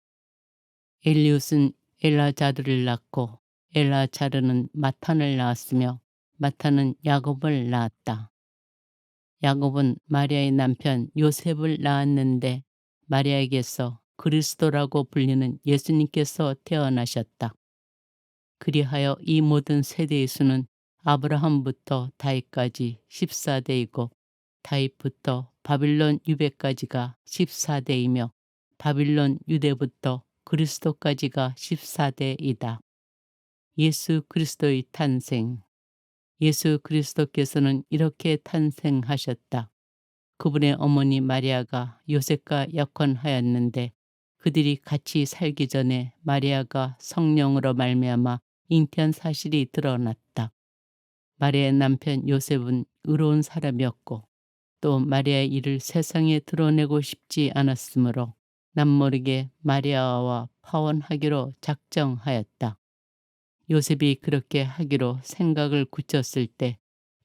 엘리훗은 엘라자르를 낳고 엘라자르는 마탄을 낳았으며 마탄은 야곱을 낳았다. 야곱은 마리아의 남편 요셉을 낳았는데 마리아에게서 그리스도라고 불리는 예수님께서 태어나셨다. 그리하여 이 모든 세대의 수는 아브라함부터 다윗까지 14대이고 다윗부터 바빌론 유배까지가 14대이며 바빌론 유대부터 그리스도까지가 14대이다. 예수 그리스도의 탄생. 예수 그리스도께서는 이렇게 탄생하셨다. 그분의 어머니 마리아가 요셉과 약혼하였는데 그들이 같이 살기 전에 마리아가 성령으로 말미암아 잉태한 사실이 드러났다. 마리아의 남편 요셉은 의로운 사람이었고 또 마리아의 일을 세상에 드러내고 싶지 않았으므로 남모르게 마리아와 파혼하기로 작정하였다. 요셉이 그렇게 하기로 생각을 굳혔을 때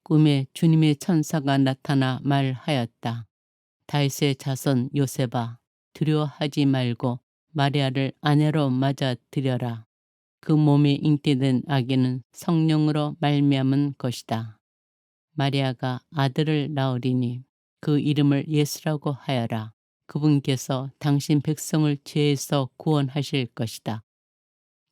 꿈에 주님의 천사가 나타나 말하였다. 다윗의 자손 요셉아, 두려워하지 말고 마리아를 아내로 맞아들여라. 그 몸에 잉태된 아기는 성령으로 말미암은 것이다. 마리아가 아들을 낳으리니 그 이름을 예수라고 하여라. 그분께서 당신 백성을 죄에서 구원하실 것이다.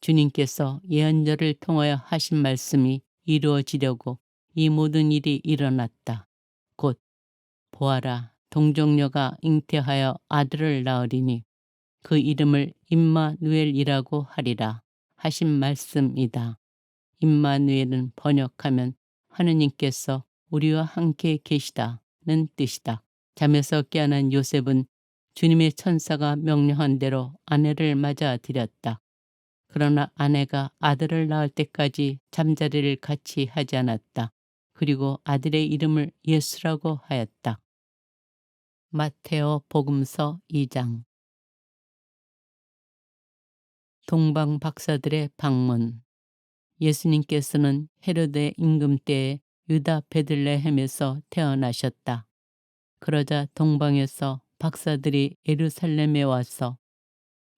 주님께서 예언자를 통하여 하신 말씀이 이루어지려고 이 모든 일이 일어났다. 곧 보아라, 동정녀가 잉태하여 아들을 낳으리니 그 이름을 임마누엘이라고 하리라 하신 말씀이다. 임마누엘은 번역하면 하느님께서 우리와 함께 계시다는 뜻이다. 잠에서 깨어난 요셉은 주님의 천사가 명령한 대로 아내를 맞아들였다. 그러나 아내가 아들을 낳을 때까지 잠자리를 같이 하지 않았다. 그리고 아들의 이름을 예수라고 하였다. 마테오 복음서 2장. 동방 박사들의 방문. 예수님께서는 헤로데 임금 때에 유다 베들레헴에서 태어나셨다. 그러자 동방에서 박사들이 예루살렘에 와서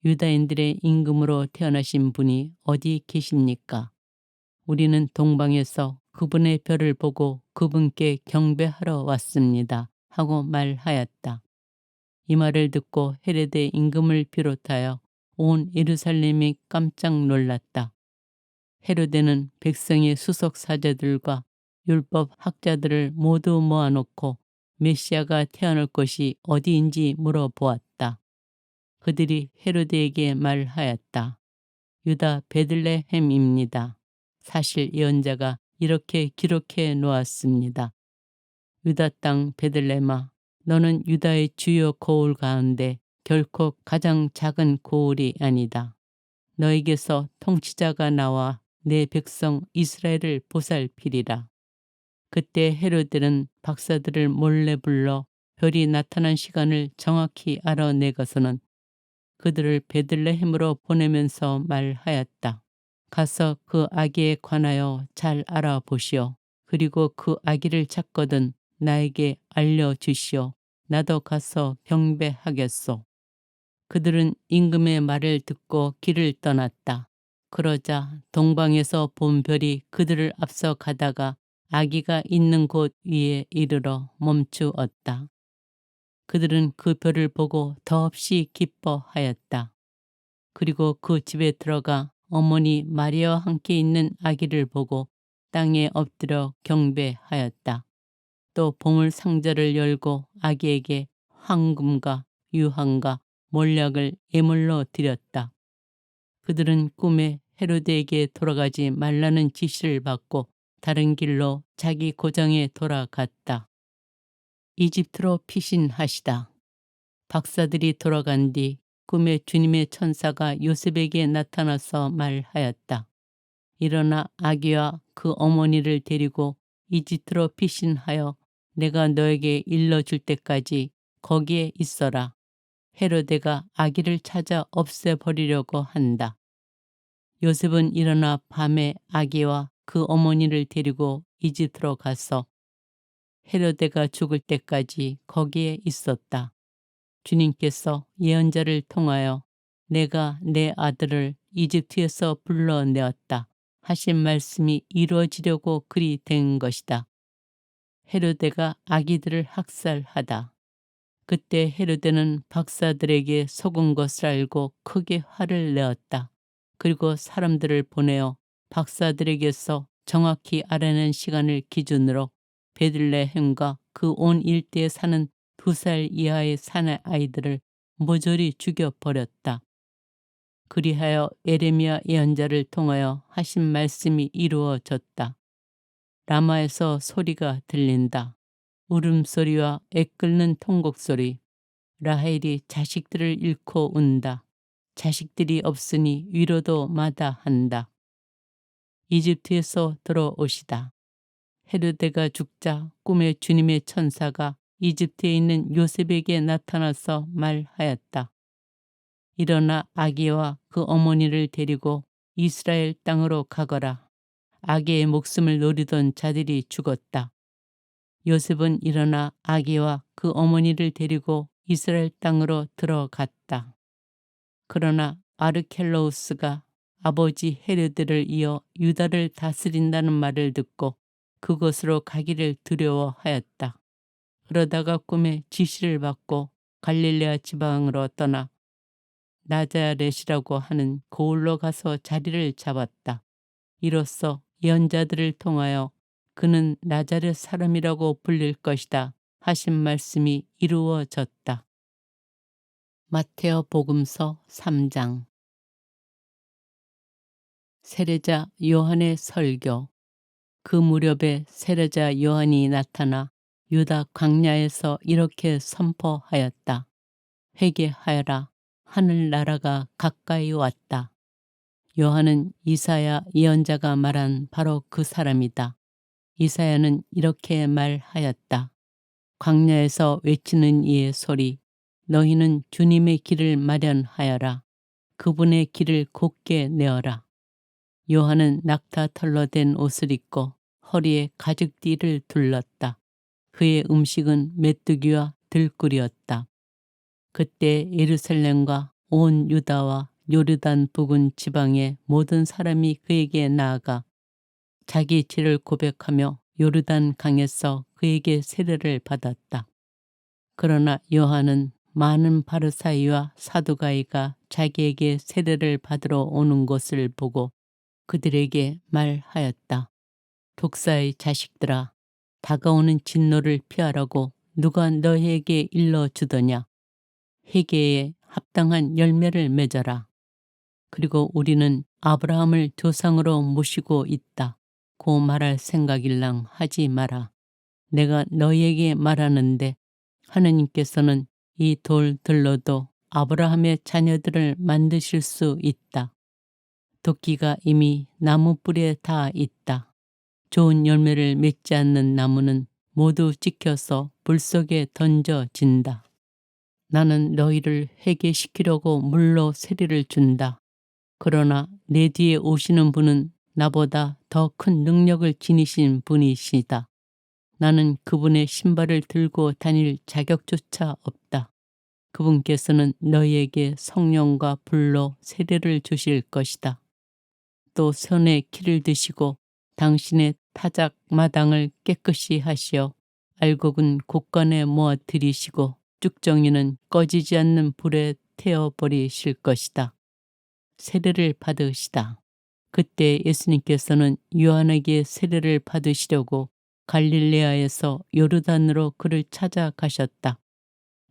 유다인들의 임금으로 태어나신 분이 어디 계십니까? 우리는 동방에서 그분의 별을 보고 그분께 경배하러 왔습니다. 하고 말하였다. 이 말을 듣고 헤로데 임금을 비롯하여 온 예루살렘이 깜짝 놀랐다. 헤로데는 백성의 수석 사제들과 율법 학자들을 모두 모아놓고 메시아가 태어날 곳이 어디인지 물어보았다. 그들이 헤로데에게 말하였다. 유다 베들레헴입니다. 사실 예언자가 이렇게 기록해 놓았습니다. 유다 땅 베들레헴아, 너는 유다의 주요 고을 가운데 결코 가장 작은 고을이 아니다. 너에게서 통치자가 나와 내 백성 이스라엘을 보살피리라. 그때 헤로데는 박사들을 몰래 불러 별이 나타난 시간을 정확히 알아내고서는 그들을 베들레헴으로 보내면서 말하였다. 가서 그 아기에 관하여 잘 알아보시오. 그리고 그 아기를 찾거든 나에게 알려주시오. 나도 가서 경배하겠소. 그들은 임금의 말을 듣고 길을 떠났다. 그러자 동방에서 본 별이 그들을 앞서 가다가 아기가 있는 곳 위에 이르러 멈추었다. 그들은 그 별을 보고 더없이 기뻐하였다. 그리고 그 집에 들어가 어머니 마리아와 함께 있는 아기를 보고 땅에 엎드려 경배하였다. 또 보물 상자를 열고 아기에게 황금과 유황과 몰약을 예물로 드렸다. 그들은 꿈에 헤로데에게 돌아가지 말라는 지시를 받고 다른 길로 자기 고장에 돌아갔다. 이집트로 피신하시다. 박사들이 돌아간 뒤 꿈에 주님의 천사가 요셉에게 나타나서 말하였다. 일어나 아기와 그 어머니를 데리고 이집트로 피신하여 내가 너에게 일러줄 때까지 거기에 있어라. 헤로데가 아기를 찾아 없애버리려고 한다. 요셉은 일어나 밤에 아기와 그 어머니를 데리고 이집트로 가서 헤로데가 죽을 때까지 거기에 있었다. 주님께서 예언자를 통하여 내가 내 아들을 이집트에서 불러내었다 하신 말씀이 이루어지려고 그리 된 것이다. 헤로데가 아기들을 학살하다. 그때 헤로데는 박사들에게 속은 것을 알고 크게 화를 내었다. 그리고 사람들을 보내어 박사들에게서 정확히 알아낸 시간을 기준으로 베들레헴과 그 온 일대에 사는 2살 이하의 사내 아이들을 모조리 죽여버렸다. 그리하여 예레미야 예언자를 통하여 하신 말씀이 이루어졌다. 라마에서 소리가 들린다. 울음소리와 애끓는 통곡소리. 라헬이 자식들을 잃고 운다. 자식들이 없으니 위로도 마다한다. 이집트에서 들어오시다. 헤로데가 죽자 꿈에 주님의 천사가 이집트에 있는 요셉에게 나타나서 말하였다. 일어나 아기와 그 어머니를 데리고 이스라엘 땅으로 가거라. 아기의 목숨을 노리던 자들이 죽었다. 요셉은 일어나 아기와 그 어머니를 데리고 이스라엘 땅으로 들어갔다. 그러나 아르켈로우스가 아버지 헤로데를 이어 유다를 다스린다는 말을 듣고 그곳으로 가기를 두려워하였다. 그러다가 꿈에 지시를 받고 갈릴레아 지방으로 떠나 나자렛이라고 하는 고을로 가서 자리를 잡았다. 이로써 예언자들을 통하여 그는 나자렛 사람이라고 불릴 것이다 하신 말씀이 이루어졌다. 마테오 복음서 3장. 세례자 요한의 설교. 그 무렵에 세례자 요한이 나타나 유다 광야에서 이렇게 선포하였다. 회개하여라. 하늘나라가 가까이 왔다. 요한은 이사야 예언자가 말한 바로 그 사람이다. 이사야는 이렇게 말하였다. 광야에서 외치는 이의 소리. 너희는 주님의 길을 마련하여라. 그분의 길을 곧게 내어라. 요한은 낙타 털로 된 옷을 입고 허리에 가죽띠를 둘렀다. 그의 음식은 메뚜기와 들꿀이었다. 그때 예루살렘과 온 유다와 요르단 부근 지방의 모든 사람이 그에게 나아가 자기 죄를 고백하며 요르단 강에서 그에게 세례를 받았다. 그러나 요한은 많은 바리사이와 사두가이가 자기에게 세례를 받으러 오는 것을 보고 그들에게 말하였다. 독사의 자식들아, 다가오는 진노를 피하라고 누가 너희에게 일러주더냐. 회개에 합당한 열매를 맺어라. 그리고 우리는 아브라함을 조상으로 모시고 있다. 고 말할 생각일랑 하지 마라. 내가 너희에게 말하는데 하느님께서는 이 돌들로도 아브라함의 자녀들을 만드실 수 있다. 도끼가 이미 나무 뿔에 닿아 있다. 좋은 열매를 맺지 않는 나무는 모두 찍혀서 불 속에 던져진다. 나는 너희를 회개시키려고 물로 세례를 준다. 그러나 내 뒤에 오시는 분은 나보다 더 큰 능력을 지니신 분이시다. 나는 그분의 신발을 들고 다닐 자격조차 없다. 그분께서는 너희에게 성령과 불로 세례를 주실 것이다. 또 손에 키를 드시고 당신의 타작 마당을 깨끗이 하시어 알곡은 곳간에 모아 들이시고 쭉정이는 꺼지지 않는 불에 태워버리실 것이다. 세례를 받으시다. 그때 예수님께서는 요한에게 세례를 받으시려고 갈릴레아에서 요르단으로 그를 찾아가셨다.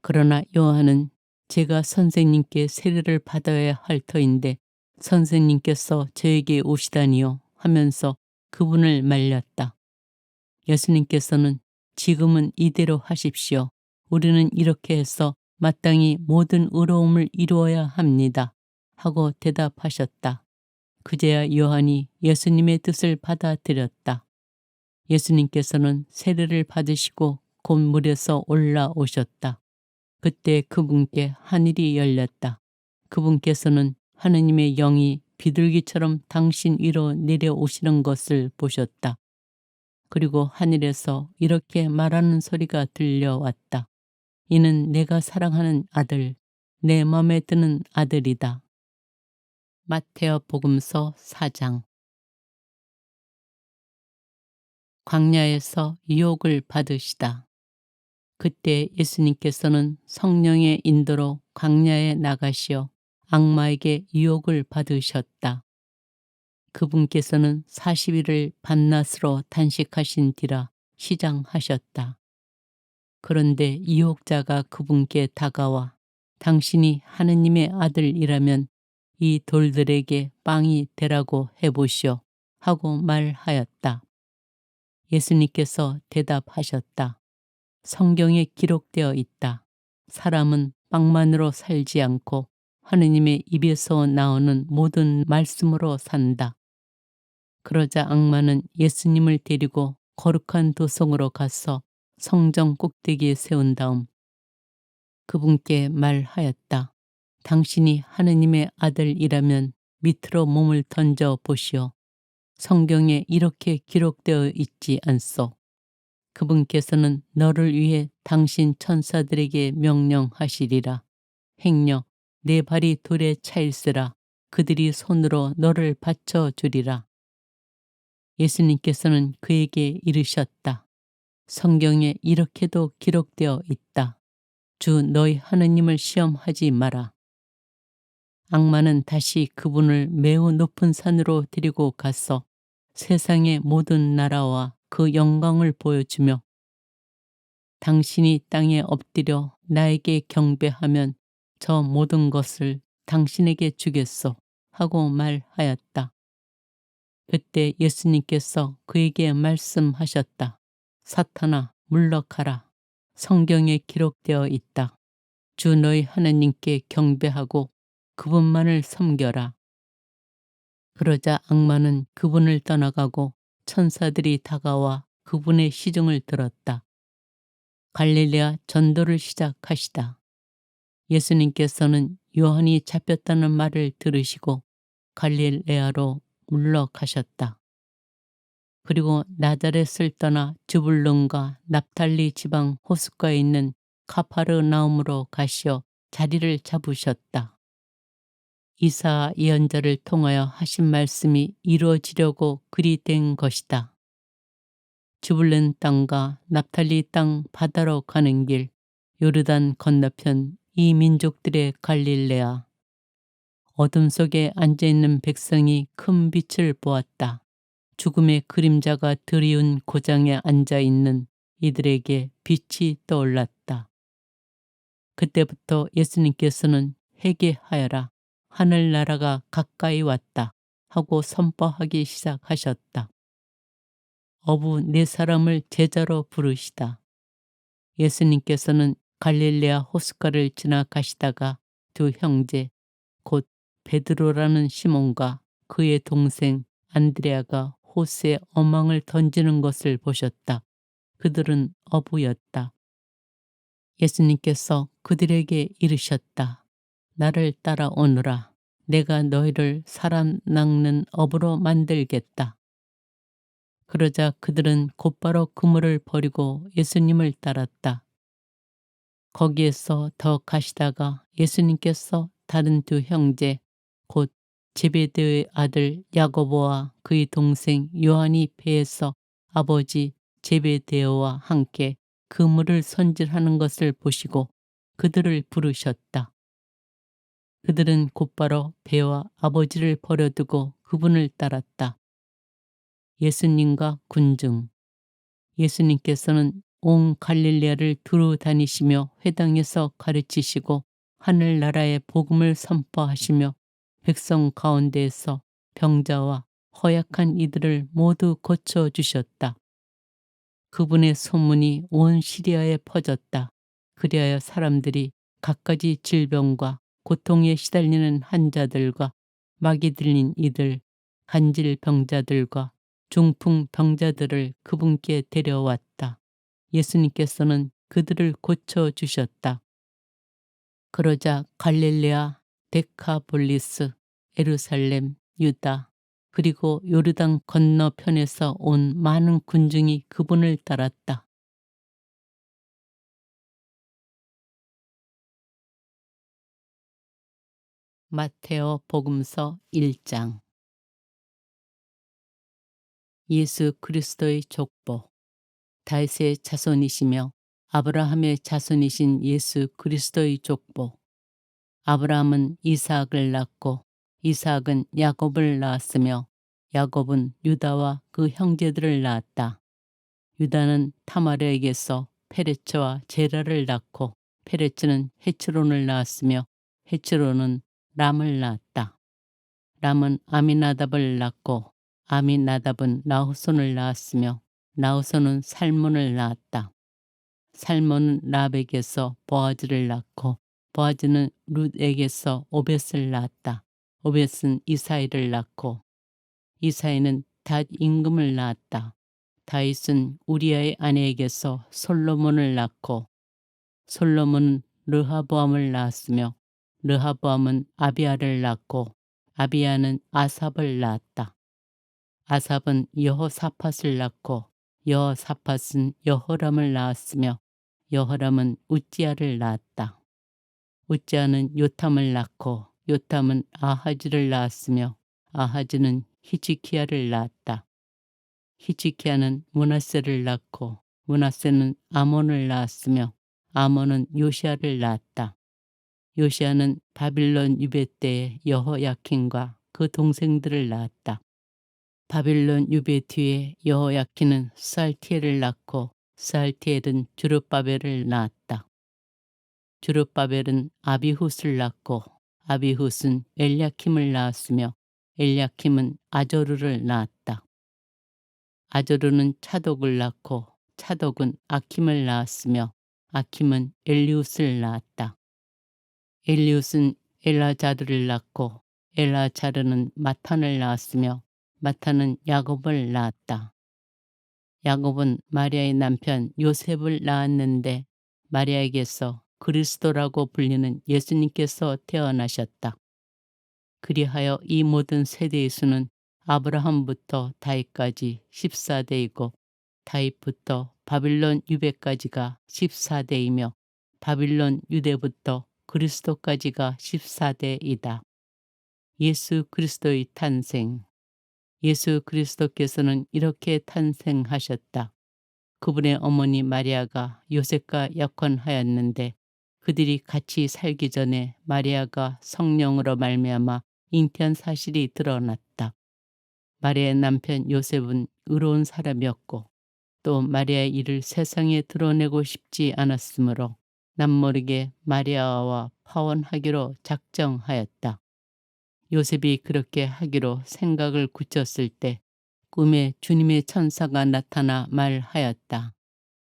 그러나 요한은 제가 선생님께 세례를 받아야 할 터인데 선생님께서 저에게 오시다니요 하면서 그분을 말렸다. 예수님께서는 지금은 이대로 하십시오. 우리는 이렇게 해서 마땅히 모든 의로움을 이루어야 합니다. 하고 대답하셨다. 그제야 요한이 예수님의 뜻을 받아들였다. 예수님께서는 세례를 받으시고 곧 물에서 올라오셨다. 그때 그분께 하늘이 열렸다. 그분께서는 하느님의 영이 비둘기처럼 당신 위로 내려오시는 것을 보셨다. 그리고 하늘에서 이렇게 말하는 소리가 들려왔다. 이는 내가 사랑하는 아들, 내 맘에 드는 아들이다. 마태어 복음서 4장. 광야에서 유혹을 받으시다. 그때 예수님께서는 성령의 인도로 광야에 나가시어 악마에게 유혹을 받으셨다. 그분께서는 40일을 밤낮으로 단식하신 뒤라 시장하셨다. 그런데 유혹자가 그분께 다가와 당신이 하느님의 아들이라면 이 돌들에게 빵이 되라고 해보시오 하고 말하였다. 예수님께서 대답하셨다. 성경에 기록되어 있다. 사람은 빵만으로 살지 않고 하느님의 입에서 나오는 모든 말씀으로 산다. 그러자 악마는 예수님을 데리고 거룩한 도성으로 가서 성정 꼭대기에 세운 다음 그분께 말하였다. 당신이 하느님의 아들이라면 밑으로 몸을 던져 보시오. 성경에 이렇게 기록되어 있지 않소. 그분께서는 너를 위해 당신 천사들에게 명령하시리라. 행여 내 발이 돌에 차일세라. 그들이 손으로 너를 받쳐주리라. 예수님께서는 그에게 이르셨다. 성경에 이렇게도 기록되어 있다. 주 너희 하느님을 시험하지 마라. 악마는 다시 그분을 매우 높은 산으로 데리고 가서 세상의 모든 나라와 그 영광을 보여주며 당신이 땅에 엎드려 나에게 경배하면 저 모든 것을 당신에게 주겠소 하고 말하였다. 그때 예수님께서 그에게 말씀하셨다. 사탄아 물러가라. 성경에 기록되어 있다. 주 너희 하나님께 경배하고 그분만을 섬겨라. 그러자 악마는 그분을 떠나가고 천사들이 다가와 그분의 시중을 들었다. 갈릴레아 전도를 시작하시다. 예수님께서는 요한이 잡혔다는 말을 들으시고 갈릴레아로 물러가셨다. 그리고 나자렛을 떠나 주불론과 납달리 지방 호숫가에 있는 카파르나움으로 가시어 자리를 잡으셨다. 이사 예언자를 통하여 하신 말씀이 이루어지려고 그리 된 것이다. 주불론 땅과 납달리 땅 바다로 가는 길 요르단 건너편 이 민족들의 갈릴레아. 어둠 속에 앉아있는 백성이 큰 빛을 보았다. 죽음의 그림자가 드리운 고장에 앉아있는 이들에게 빛이 떠올랐다. 그때부터 예수님께서는 회개하여라. 하늘나라가 가까이 왔다. 하고 선포하기 시작하셨다. 어부 네 사람을 제자로 부르시다. 예수님께서는 갈릴레아 호숫가를 지나가시다가 두 형제 곧 베드로라는 시몬과 그의 동생 안드레아가 호수에 어망을 던지는 것을 보셨다. 그들은 어부였다. 예수님께서 그들에게 이르셨다. 나를 따라오너라. 내가 너희를 사람 낚는 어부로 만들겠다. 그러자 그들은 곧바로 그물을 버리고 예수님을 따랐다. 거기에서 더 가시다가 예수님께서 다른 두 형제 곧 제베데의 아들 야고보와 그의 동생 요한이 배에서 아버지 제베데오와 함께 그물을 손질하는 것을 보시고 그들을 부르셨다. 그들은 곧바로 배와 아버지를 버려두고 그분을 따랐다. 예수님과 군중. 예수님께서는 온 갈릴레아를 두루 다니시며 회당에서 가르치시고 하늘나라의 복음을 선포하시며 백성 가운데에서 병자와 허약한 이들을 모두 고쳐주셨다. 그분의 소문이 온 시리아에 퍼졌다. 그리하여 사람들이 갖가지 질병과 고통에 시달리는 환자들과 마귀 들린 이들, 간질 병자들과 중풍 병자들을 그분께 데려왔다. 예수님께서는 그들을 고쳐주셨다. 그러자 갈릴레아, 데카볼리스, 예루살렘, 유다, 그리고 요르단 건너편에서 온 많은 군중이 그분을 따랐다. 마테오 복음서 1장. 예수 그리스도의 족보. 다윗의 자손이시며 아브라함의 자손이신 예수 그리스도의 족보. 아브라함은 이삭을 낳고 이삭은 야곱을 낳았으며 야곱은 유다와 그 형제들을 낳았다. 유다는 타마르에게서 페레츠와 제라를 낳고 페레츠는 헤츠론을 낳았으며 헤츠론은 람을 낳았다. 람은 아미나답을 낳고 아미나답은 나후손을 낳았으며 나후손은 살몬을 낳았다. 살몬은 랍에게서 보아즈를 낳고 보아즈는 룻에게서 오벳을 낳았다. 오벳은 이사이를 낳고 이사이는 닷 임금을 낳았다. 다윗은 우리아의 아내에게서 솔로몬을 낳고 솔로몬은 르하보암을 낳았으며 르하보암은 아비아를 낳고 아비아는 아삽을 낳았다. 아삽은 여호사밧을 낳고 여호사밧은 여호람을 낳았으며 여호람은 우찌야를 낳았다. 우찌야는 요탐을 낳고 요탐은 아하즈를 낳았으며 아하즈는 히즈키야를 낳았다. 히즈키야는 므낫세를 낳고 므낫세는 아몬을 낳았으며 아몬은 요시야를 낳았다. 요시야는 바빌론 유배 때에 여호야킨과 그 동생들을 낳았다. 바빌론 유배 뒤에 여호야킨은 스알티엘을 낳고 스알티엘은 주룹바벨을 낳았다. 주룹바벨은 아비훗을 낳고 아비훗은 엘야킴을 낳았으며 엘야킴은 아조르를 낳았다. 아조르는 차독을 낳고 차독은 아킴을 낳았으며 아킴은 엘리훗을 낳았다. 엘리훗은 엘라자르를 낳고 엘라자르는 마탄을 낳았으며 마탄은 야곱을 낳았다. 야곱은 마리아의 남편 요셉을 낳았는데 마리아에게서 그리스도라고 불리는 예수님께서 태어나셨다. 그리하여 이 모든 세대의 수는 아브라함부터 다윗까지 14대이고 다윗부터 바빌론 유배까지가 14대이며 바빌론 유대부터 그리스도까지가 14대이다. 예수 그리스도의 탄생. 예수 그리스도께서는 이렇게 탄생하셨다. 그분의 어머니 마리아가 요셉과 약혼하였는데 그들이 같이 살기 전에 마리아가 성령으로 말미암아 잉태한 사실이 드러났다. 마리아의 남편 요셉은 의로운 사람이었고 또 마리아의 일을 세상에 드러내고 싶지 않았으므로 남모르게 마리아와 파혼하기로 작정하였다. 요셉이 그렇게 하기로 생각을 굳혔을 때 꿈에 주님의 천사가 나타나 말하였다.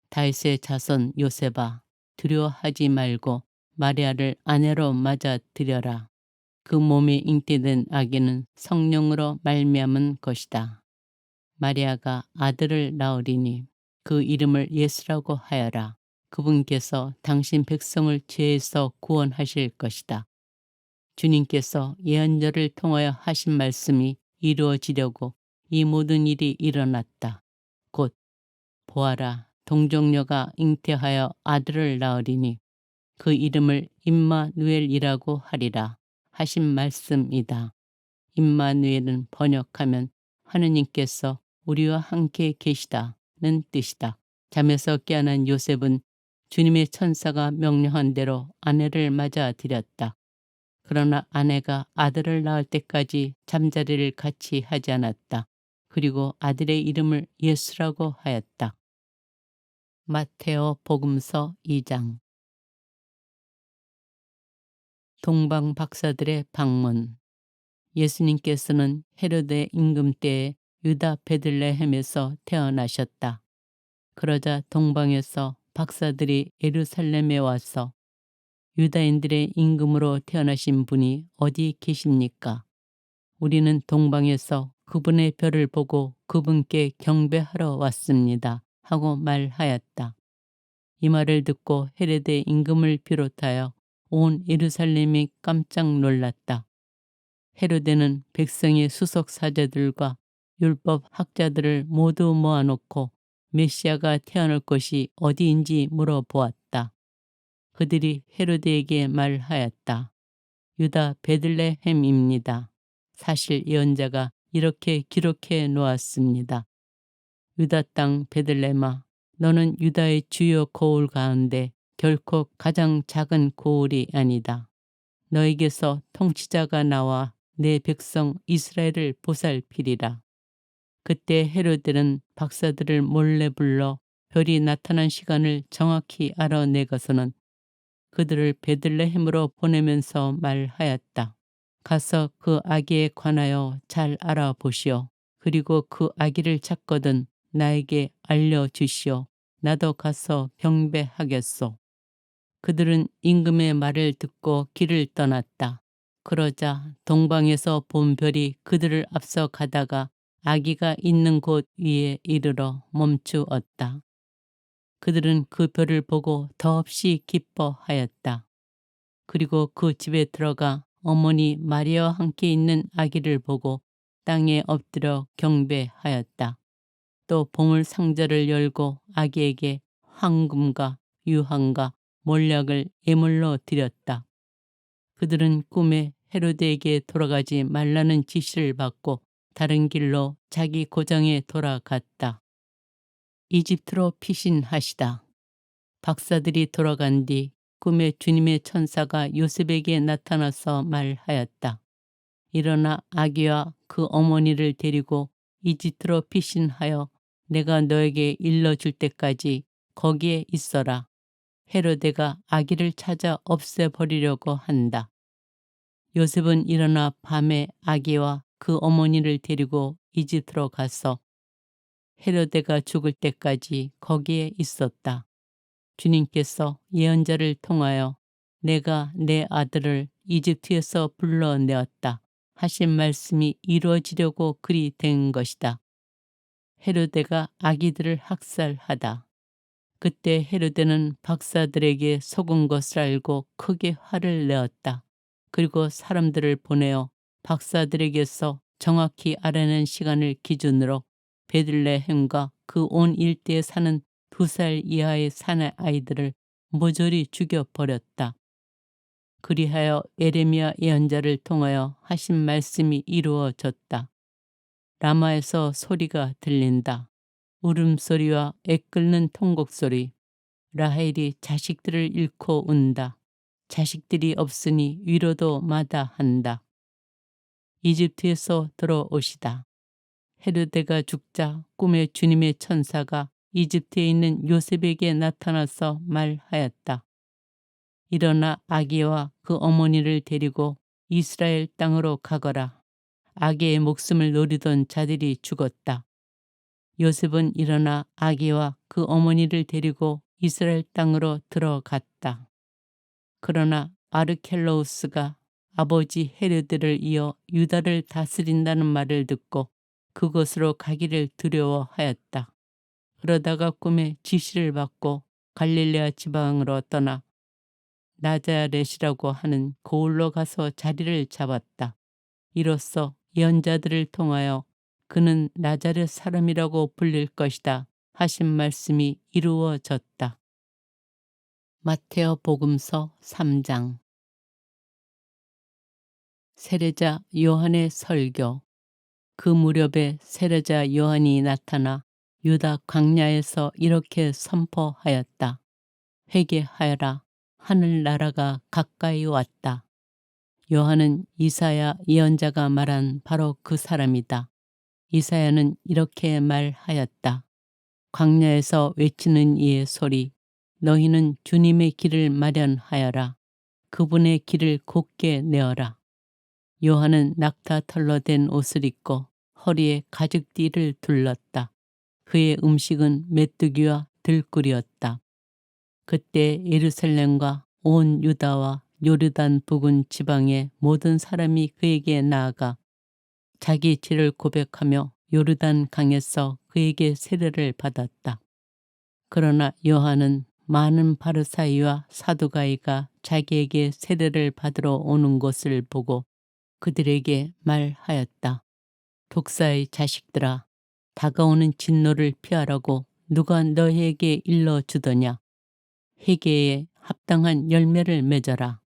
다윗의 자손 요셉아, 두려워하지 말고 마리아를 아내로 맞아들여라. 그 몸에 잉태된 아기는 성령으로 말미암은 것이다. 마리아가 아들을 낳으리니 그 이름을 예수라고 하여라. 그분께서 당신 백성을 죄에서 구원하실 것이다. 주님께서 예언자를 통하여 하신 말씀이 이루어지려고 이 모든 일이 일어났다. 곧 보아라, 동정녀가 잉태하여 아들을 낳으리니 그 이름을 임마누엘이라고 하리라 하신 말씀이다. 임마누엘은 번역하면 하느님께서 우리와 함께 계시다는 뜻이다. 잠에서 깨어난 요셉은 주님의 천사가 명령한 대로 아내를 맞아들였다. 그러나 아내가 아들을 낳을 때까지 잠자리를 같이 하지 않았다. 그리고 아들의 이름을 예수라고 하였다. 마테오 복음서 2장. 동방 박사들의 방문. 예수님께서는 헤로데 임금 때에 유다 베들레헴에서 태어나셨다. 그러자 동방에서 박사들이 예루살렘에 와서 유다인들의 임금으로 태어나신 분이 어디 계십니까? 우리는 동방에서 그분의 별을 보고 그분께 경배하러 왔습니다. 하고 말하였다. 이 말을 듣고 헤로데 임금을 비롯하여 온 예루살렘이 깜짝 놀랐다. 헤로데는 백성의 수석 사제들과 율법 학자들을 모두 모아놓고 메시아가 태어날 곳이 어디인지 물어보았다. 그들이 헤로데에게 말하였다. 유다 베들레헴입니다. 사실 예언자가 이렇게 기록해 놓았습니다. 유다 땅 베들레헴아, 너는 유다의 주요 고을 가운데 결코 가장 작은 고을이 아니다. 너에게서 통치자가 나와 내 백성 이스라엘을 보살피리라. 그때 헤로데는 박사들을 몰래 불러 별이 나타난 시간을 정확히 알아내고서는 그들을 베들레헴으로 보내면서 말하였다. 가서 그 아기에 관하여 잘 알아보시오. 그리고 그 아기를 찾거든 나에게 알려주시오. 나도 가서 경배하겠소. 그들은 임금의 말을 듣고 길을 떠났다. 그러자 동방에서 본 별이 그들을 앞서 가다가 아기가 있는 곳 위에 이르러 멈추었다. 그들은 그 별을 보고 더없이 기뻐하였다. 그리고 그 집에 들어가 어머니 마리아와 함께 있는 아기를 보고 땅에 엎드려 경배하였다. 또 보물 상자를 열고 아기에게 황금과 유황과 몰약을 예물로 드렸다. 그들은 꿈에 헤로데에게 돌아가지 말라는 지시를 받고 다른 길로 자기 고장에 돌아갔다. 이집트로 피신하시다. 박사들이 돌아간 뒤 꿈에 주님의 천사가 요셉에게 나타나서 말하였다. 일어나 아기와 그 어머니를 데리고 이집트로 피신하여 내가 너에게 일러줄 때까지 거기에 있어라. 헤로데가 아기를 찾아 없애버리려고 한다. 요셉은 일어나 밤에 아기와 그 어머니를 데리고 이집트로 가서 헤로데가 죽을 때까지 거기에 있었다. 주님께서 예언자를 통하여 내가 내 아들을 이집트에서 불러내었다 하신 말씀이 이루어지려고 그리 된 것이다. 헤로데가 아기들을 학살하다. 그때 헤로데는 박사들에게 속은 것을 알고 크게 화를 내었다. 그리고 사람들을 보내어 박사들에게서 정확히 알아낸 시간을 기준으로 베들레헴과 그 온 일대에 사는 2살 이하의 사내 아이들을 모조리 죽여버렸다. 그리하여 예레미야 예언자를 통하여 하신 말씀이 이루어졌다. 라마에서 소리가 들린다. 울음소리와 애끓는 통곡소리. 라헬이 자식들을 잃고 운다. 자식들이 없으니 위로도 마다한다. 이집트에서 들어오시다. 헤로데가 죽자 꿈에 주님의 천사가 이집트에 있는 요셉에게 나타나서 말하였다. 일어나 아기와 그 어머니를 데리고 이스라엘 땅으로 가거라. 아기의 목숨을 노리던 자들이 죽었다. 요셉은 일어나 아기와 그 어머니를 데리고 이스라엘 땅으로 들어갔다. 그러나 아르켈로우스가 아버지 헤로데를 이어 유다를 다스린다는 말을 듣고 그곳으로 가기를 두려워하였다. 그러다가 꿈에 지시를 받고 갈릴레아 지방으로 떠나 나자렛이라고 하는 고을로 가서 자리를 잡았다. 이로써 예언자들을 통하여 그는 나자렛 사람이라고 불릴 것이다 하신 말씀이 이루어졌다. 마테오 복음서 3장. 세례자 요한의 설교. 그 무렵에 세례자 요한이 나타나 유다 광야에서 이렇게 선포하였다. 회개하여라. 하늘나라가 가까이 왔다. 요한은 이사야 예언자가 말한 바로 그 사람이다. 이사야는 이렇게 말하였다. 광야에서 외치는 이의 소리, 너희는 주님의 길을 마련하여라. 그분의 길을 곧게 내어라. 요한은 낙타털로 된 옷을 입고 허리에 가죽띠를 둘렀다. 그의 음식은 메뚜기와 들꿀이었다. 그때 예루살렘과 온 유다와 요르단 부근 지방의 모든 사람이 그에게 나아가 자기 죄를 고백하며 요르단 강에서 그에게 세례를 받았다. 그러나 요한은 많은 바리사이와 사두가이가 자기에게 세례를 받으러 오는 것을 보고 그들에게 말하였다. 독사의 자식들아, 다가오는 진노를 피하라고 누가 너희에게 일러주더냐. 회개에 합당한 열매를 맺어라.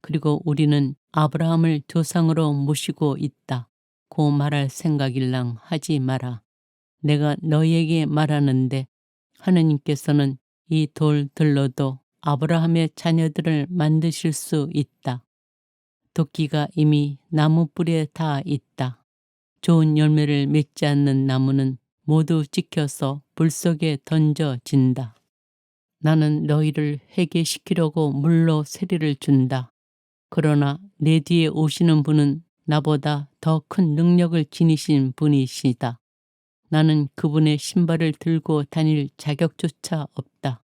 그리고 우리는 아브라함을 조상으로 모시고 있다. 고 말할 생각일랑 하지 마라. 내가 너희에게 말하는데 하느님께서는 이 돌들로도 아브라함의 자녀들을 만드실 수 있다. 도끼가 이미 나무 뿔에 닿아 있다. 좋은 열매를 맺지 않는 나무는 모두 찍혀서 불 속에 던져진다. 나는 너희를 회개시키려고 물로 세례를 준다. 그러나 내 뒤에 오시는 분은 나보다 더 큰 능력을 지니신 분이시다. 나는 그분의 신발을 들고 다닐 자격조차 없다.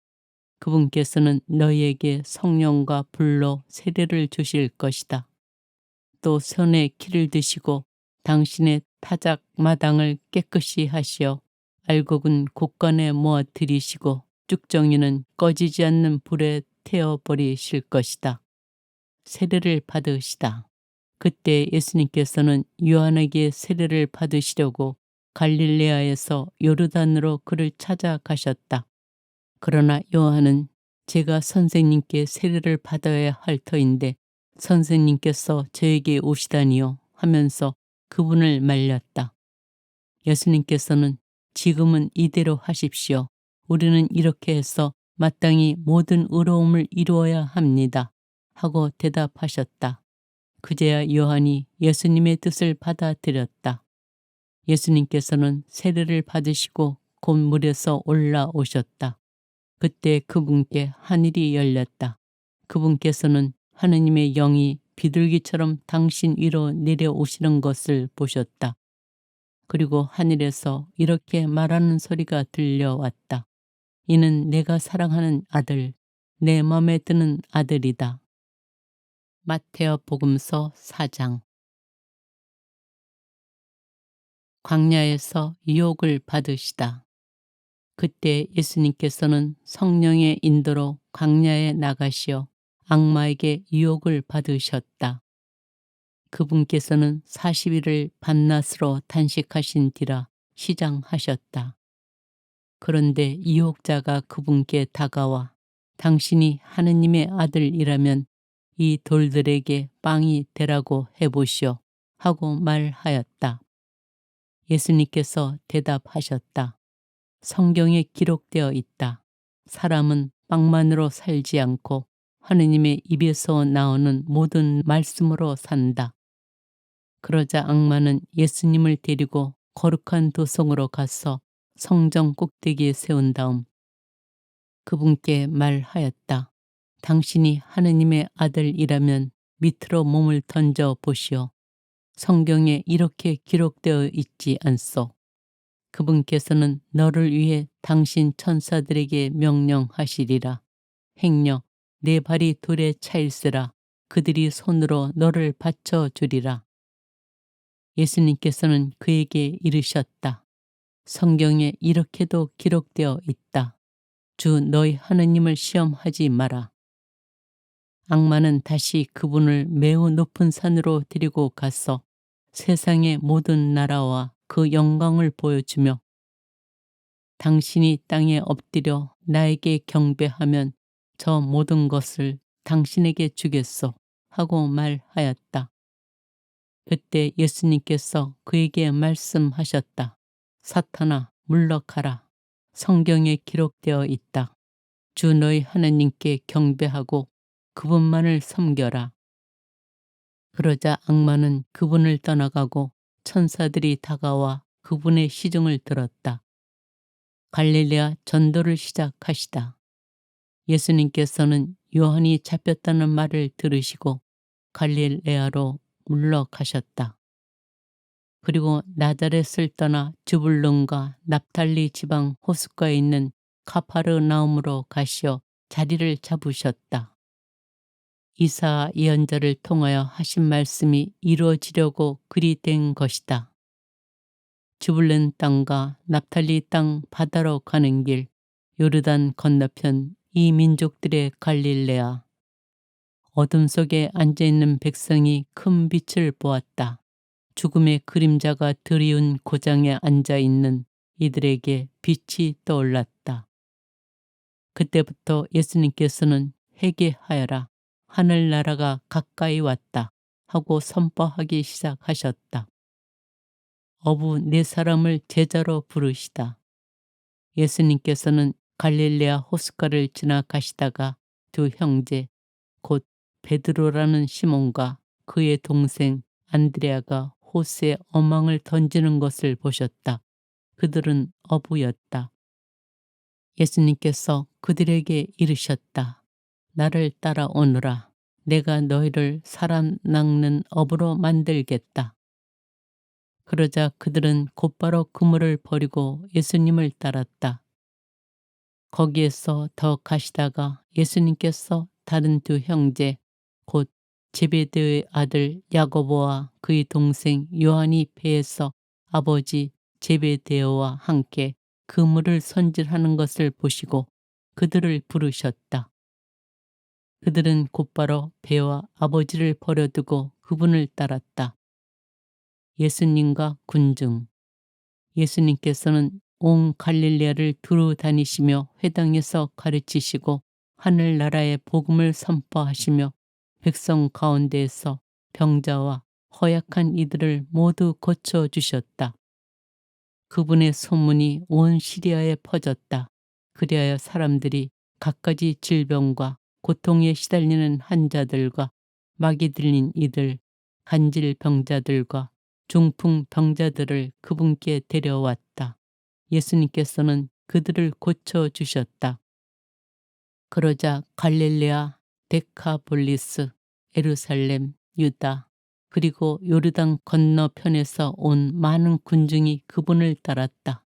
그분께서는 너희에게 성령과 불로 세례를 주실 것이다. 또 손에 키를 드시고 당신의 타작 마당을 깨끗이 하시어 알곡은 곳간에 모아 들이시고 쭉정이는 꺼지지 않는 불에 태워버리실 것이다. 세례를 받으시다. 그때 예수님께서는 요한에게 세례를 받으시려고 갈릴레아에서 요르단으로 그를 찾아가셨다. 그러나 요한은 제가 선생님께 세례를 받아야 할 터인데 선생님께서 저에게 오시다니요 하면서 그분을 말렸다. 예수님께서는 지금은 이대로 하십시오. 우리는 이렇게 해서 마땅히 모든 의로움을 이루어야 합니다. 하고 대답하셨다. 그제야 요한이 예수님의 뜻을 받아들였다. 예수님께서는 세례를 받으시고 곧 물에서 올라오셨다. 그때 그분께 하늘이 열렸다. 그분께서는 하느님의 영이 비둘기처럼 당신 위로 내려오시는 것을 보셨다. 그리고 하늘에서 이렇게 말하는 소리가 들려왔다. 이는 내가 사랑하는 아들, 내 맘에 드는 아들이다. 마태어 복음서 4장. 광야에서 유혹을 받으시다. 그때 예수님께서는 성령의 인도로 광야에 나가시어 악마에게 유혹을 받으셨다. 그분께서는 40일을 밤낮으로 단식하신 뒤라 시장하셨다. 그런데 유혹자가 그분께 다가와 당신이 하느님의 아들이라면 이 돌들에게 빵이 되라고 해보시오 하고 말하였다. 예수님께서 대답하셨다. 성경에 기록되어 있다. 사람은 빵만으로 살지 않고 하느님의 입에서 나오는 모든 말씀으로 산다. 그러자 악마는 예수님을 데리고 거룩한 도성으로 가서 성정 꼭대기에 세운 다음 그분께 말하였다. 당신이 하느님의 아들이라면 밑으로 몸을 던져 보시오. 성경에 이렇게 기록되어 있지 않소. 그분께서는 너를 위해 당신 천사들에게 명령하시리라. 행여 내 발이 돌에 차일세라. 그들이 손으로 너를 받쳐주리라. 예수님께서는 그에게 이르셨다. 성경에 이렇게도 기록되어 있다. 주 너희 하느님을 시험하지 마라. 악마는 다시 그분을 매우 높은 산으로 데리고 가서 세상의 모든 나라와 그 영광을 보여주며 당신이 땅에 엎드려 나에게 경배하면 저 모든 것을 당신에게 주겠소 하고 말하였다. 그때 예수님께서 그에게 말씀하셨다. 사탄아 물러가라. 성경에 기록되어 있다. 주 너희 하느님께 경배하고 그분만을 섬겨라. 그러자 악마는 그분을 떠나가고 천사들이 다가와 그분의 시중을 들었다. 갈릴레아 전도를 시작하시다. 예수님께서는 요한이 잡혔다는 말을 들으시고 갈릴레아로 물러가셨다. 그리고 나자렛을 떠나 주불론과 납달리 지방 호숫가에 있는 카파르나움으로 가시어 자리를 잡으셨다. 이사 예언자를 통하여 하신 말씀이 이루어지려고 그리 된 것이다. 주불론 땅과 납달리 땅 바다로 가는 길, 요르단 건너편 이 민족들의 갈릴레아. 어둠 속에 앉아있는 백성이 큰 빛을 보았다. 죽음의 그림자가 드리운 고장에 앉아있는 이들에게 빛이 떠올랐다. 그때부터 예수님께서는 회개하여라, 하늘나라가 가까이 왔다 하고 선포하기 시작하셨다. 어부 네 사람을 제자로 부르시다. 예수님께서는 갈릴레아 호숫가를 지나가시다가 두 형제, 곧 베드로라는 시몬과 그의 동생 안드레아가 호수에 어망을 던지는 것을 보셨다. 그들은 어부였다. 예수님께서 그들에게 이르셨다. 나를 따라오너라. 내가 너희를 사람 낚는 어부로 만들겠다. 그러자 그들은 곧바로 그물을 버리고 예수님을 따랐다. 거기에서 더 가시다가 예수님께서 다른 두 형제, 곧 제베데의 아들 야고보와 그의 동생 요한이 배에서 아버지 제베데오와 함께 그물을 손질하는 것을 보시고 그들을 부르셨다. 그들은 곧바로 배와 아버지를 버려두고 그분을 따랐다. 예수님과 군중. 예수님께서는 온 갈릴레아를 두루 다니시며 회당에서 가르치시고 하늘나라의 복음을 선포하시며 백성 가운데에서 병자와 허약한 이들을 모두 고쳐주셨다. 그분의 소문이 온 시리아에 퍼졌다. 그리하여 사람들이 갖가지 질병과 고통에 시달리는 환자들과 마귀 들린 이들, 간질 병자들과 중풍 병자들을 그분께 데려왔다. 예수님께서는 그들을 고쳐주셨다. 그러자 갈릴레아, 데카볼리스, 예루살렘, 유다, 그리고 요르단 건너편에서 온 많은 군중이 그분을 따랐다.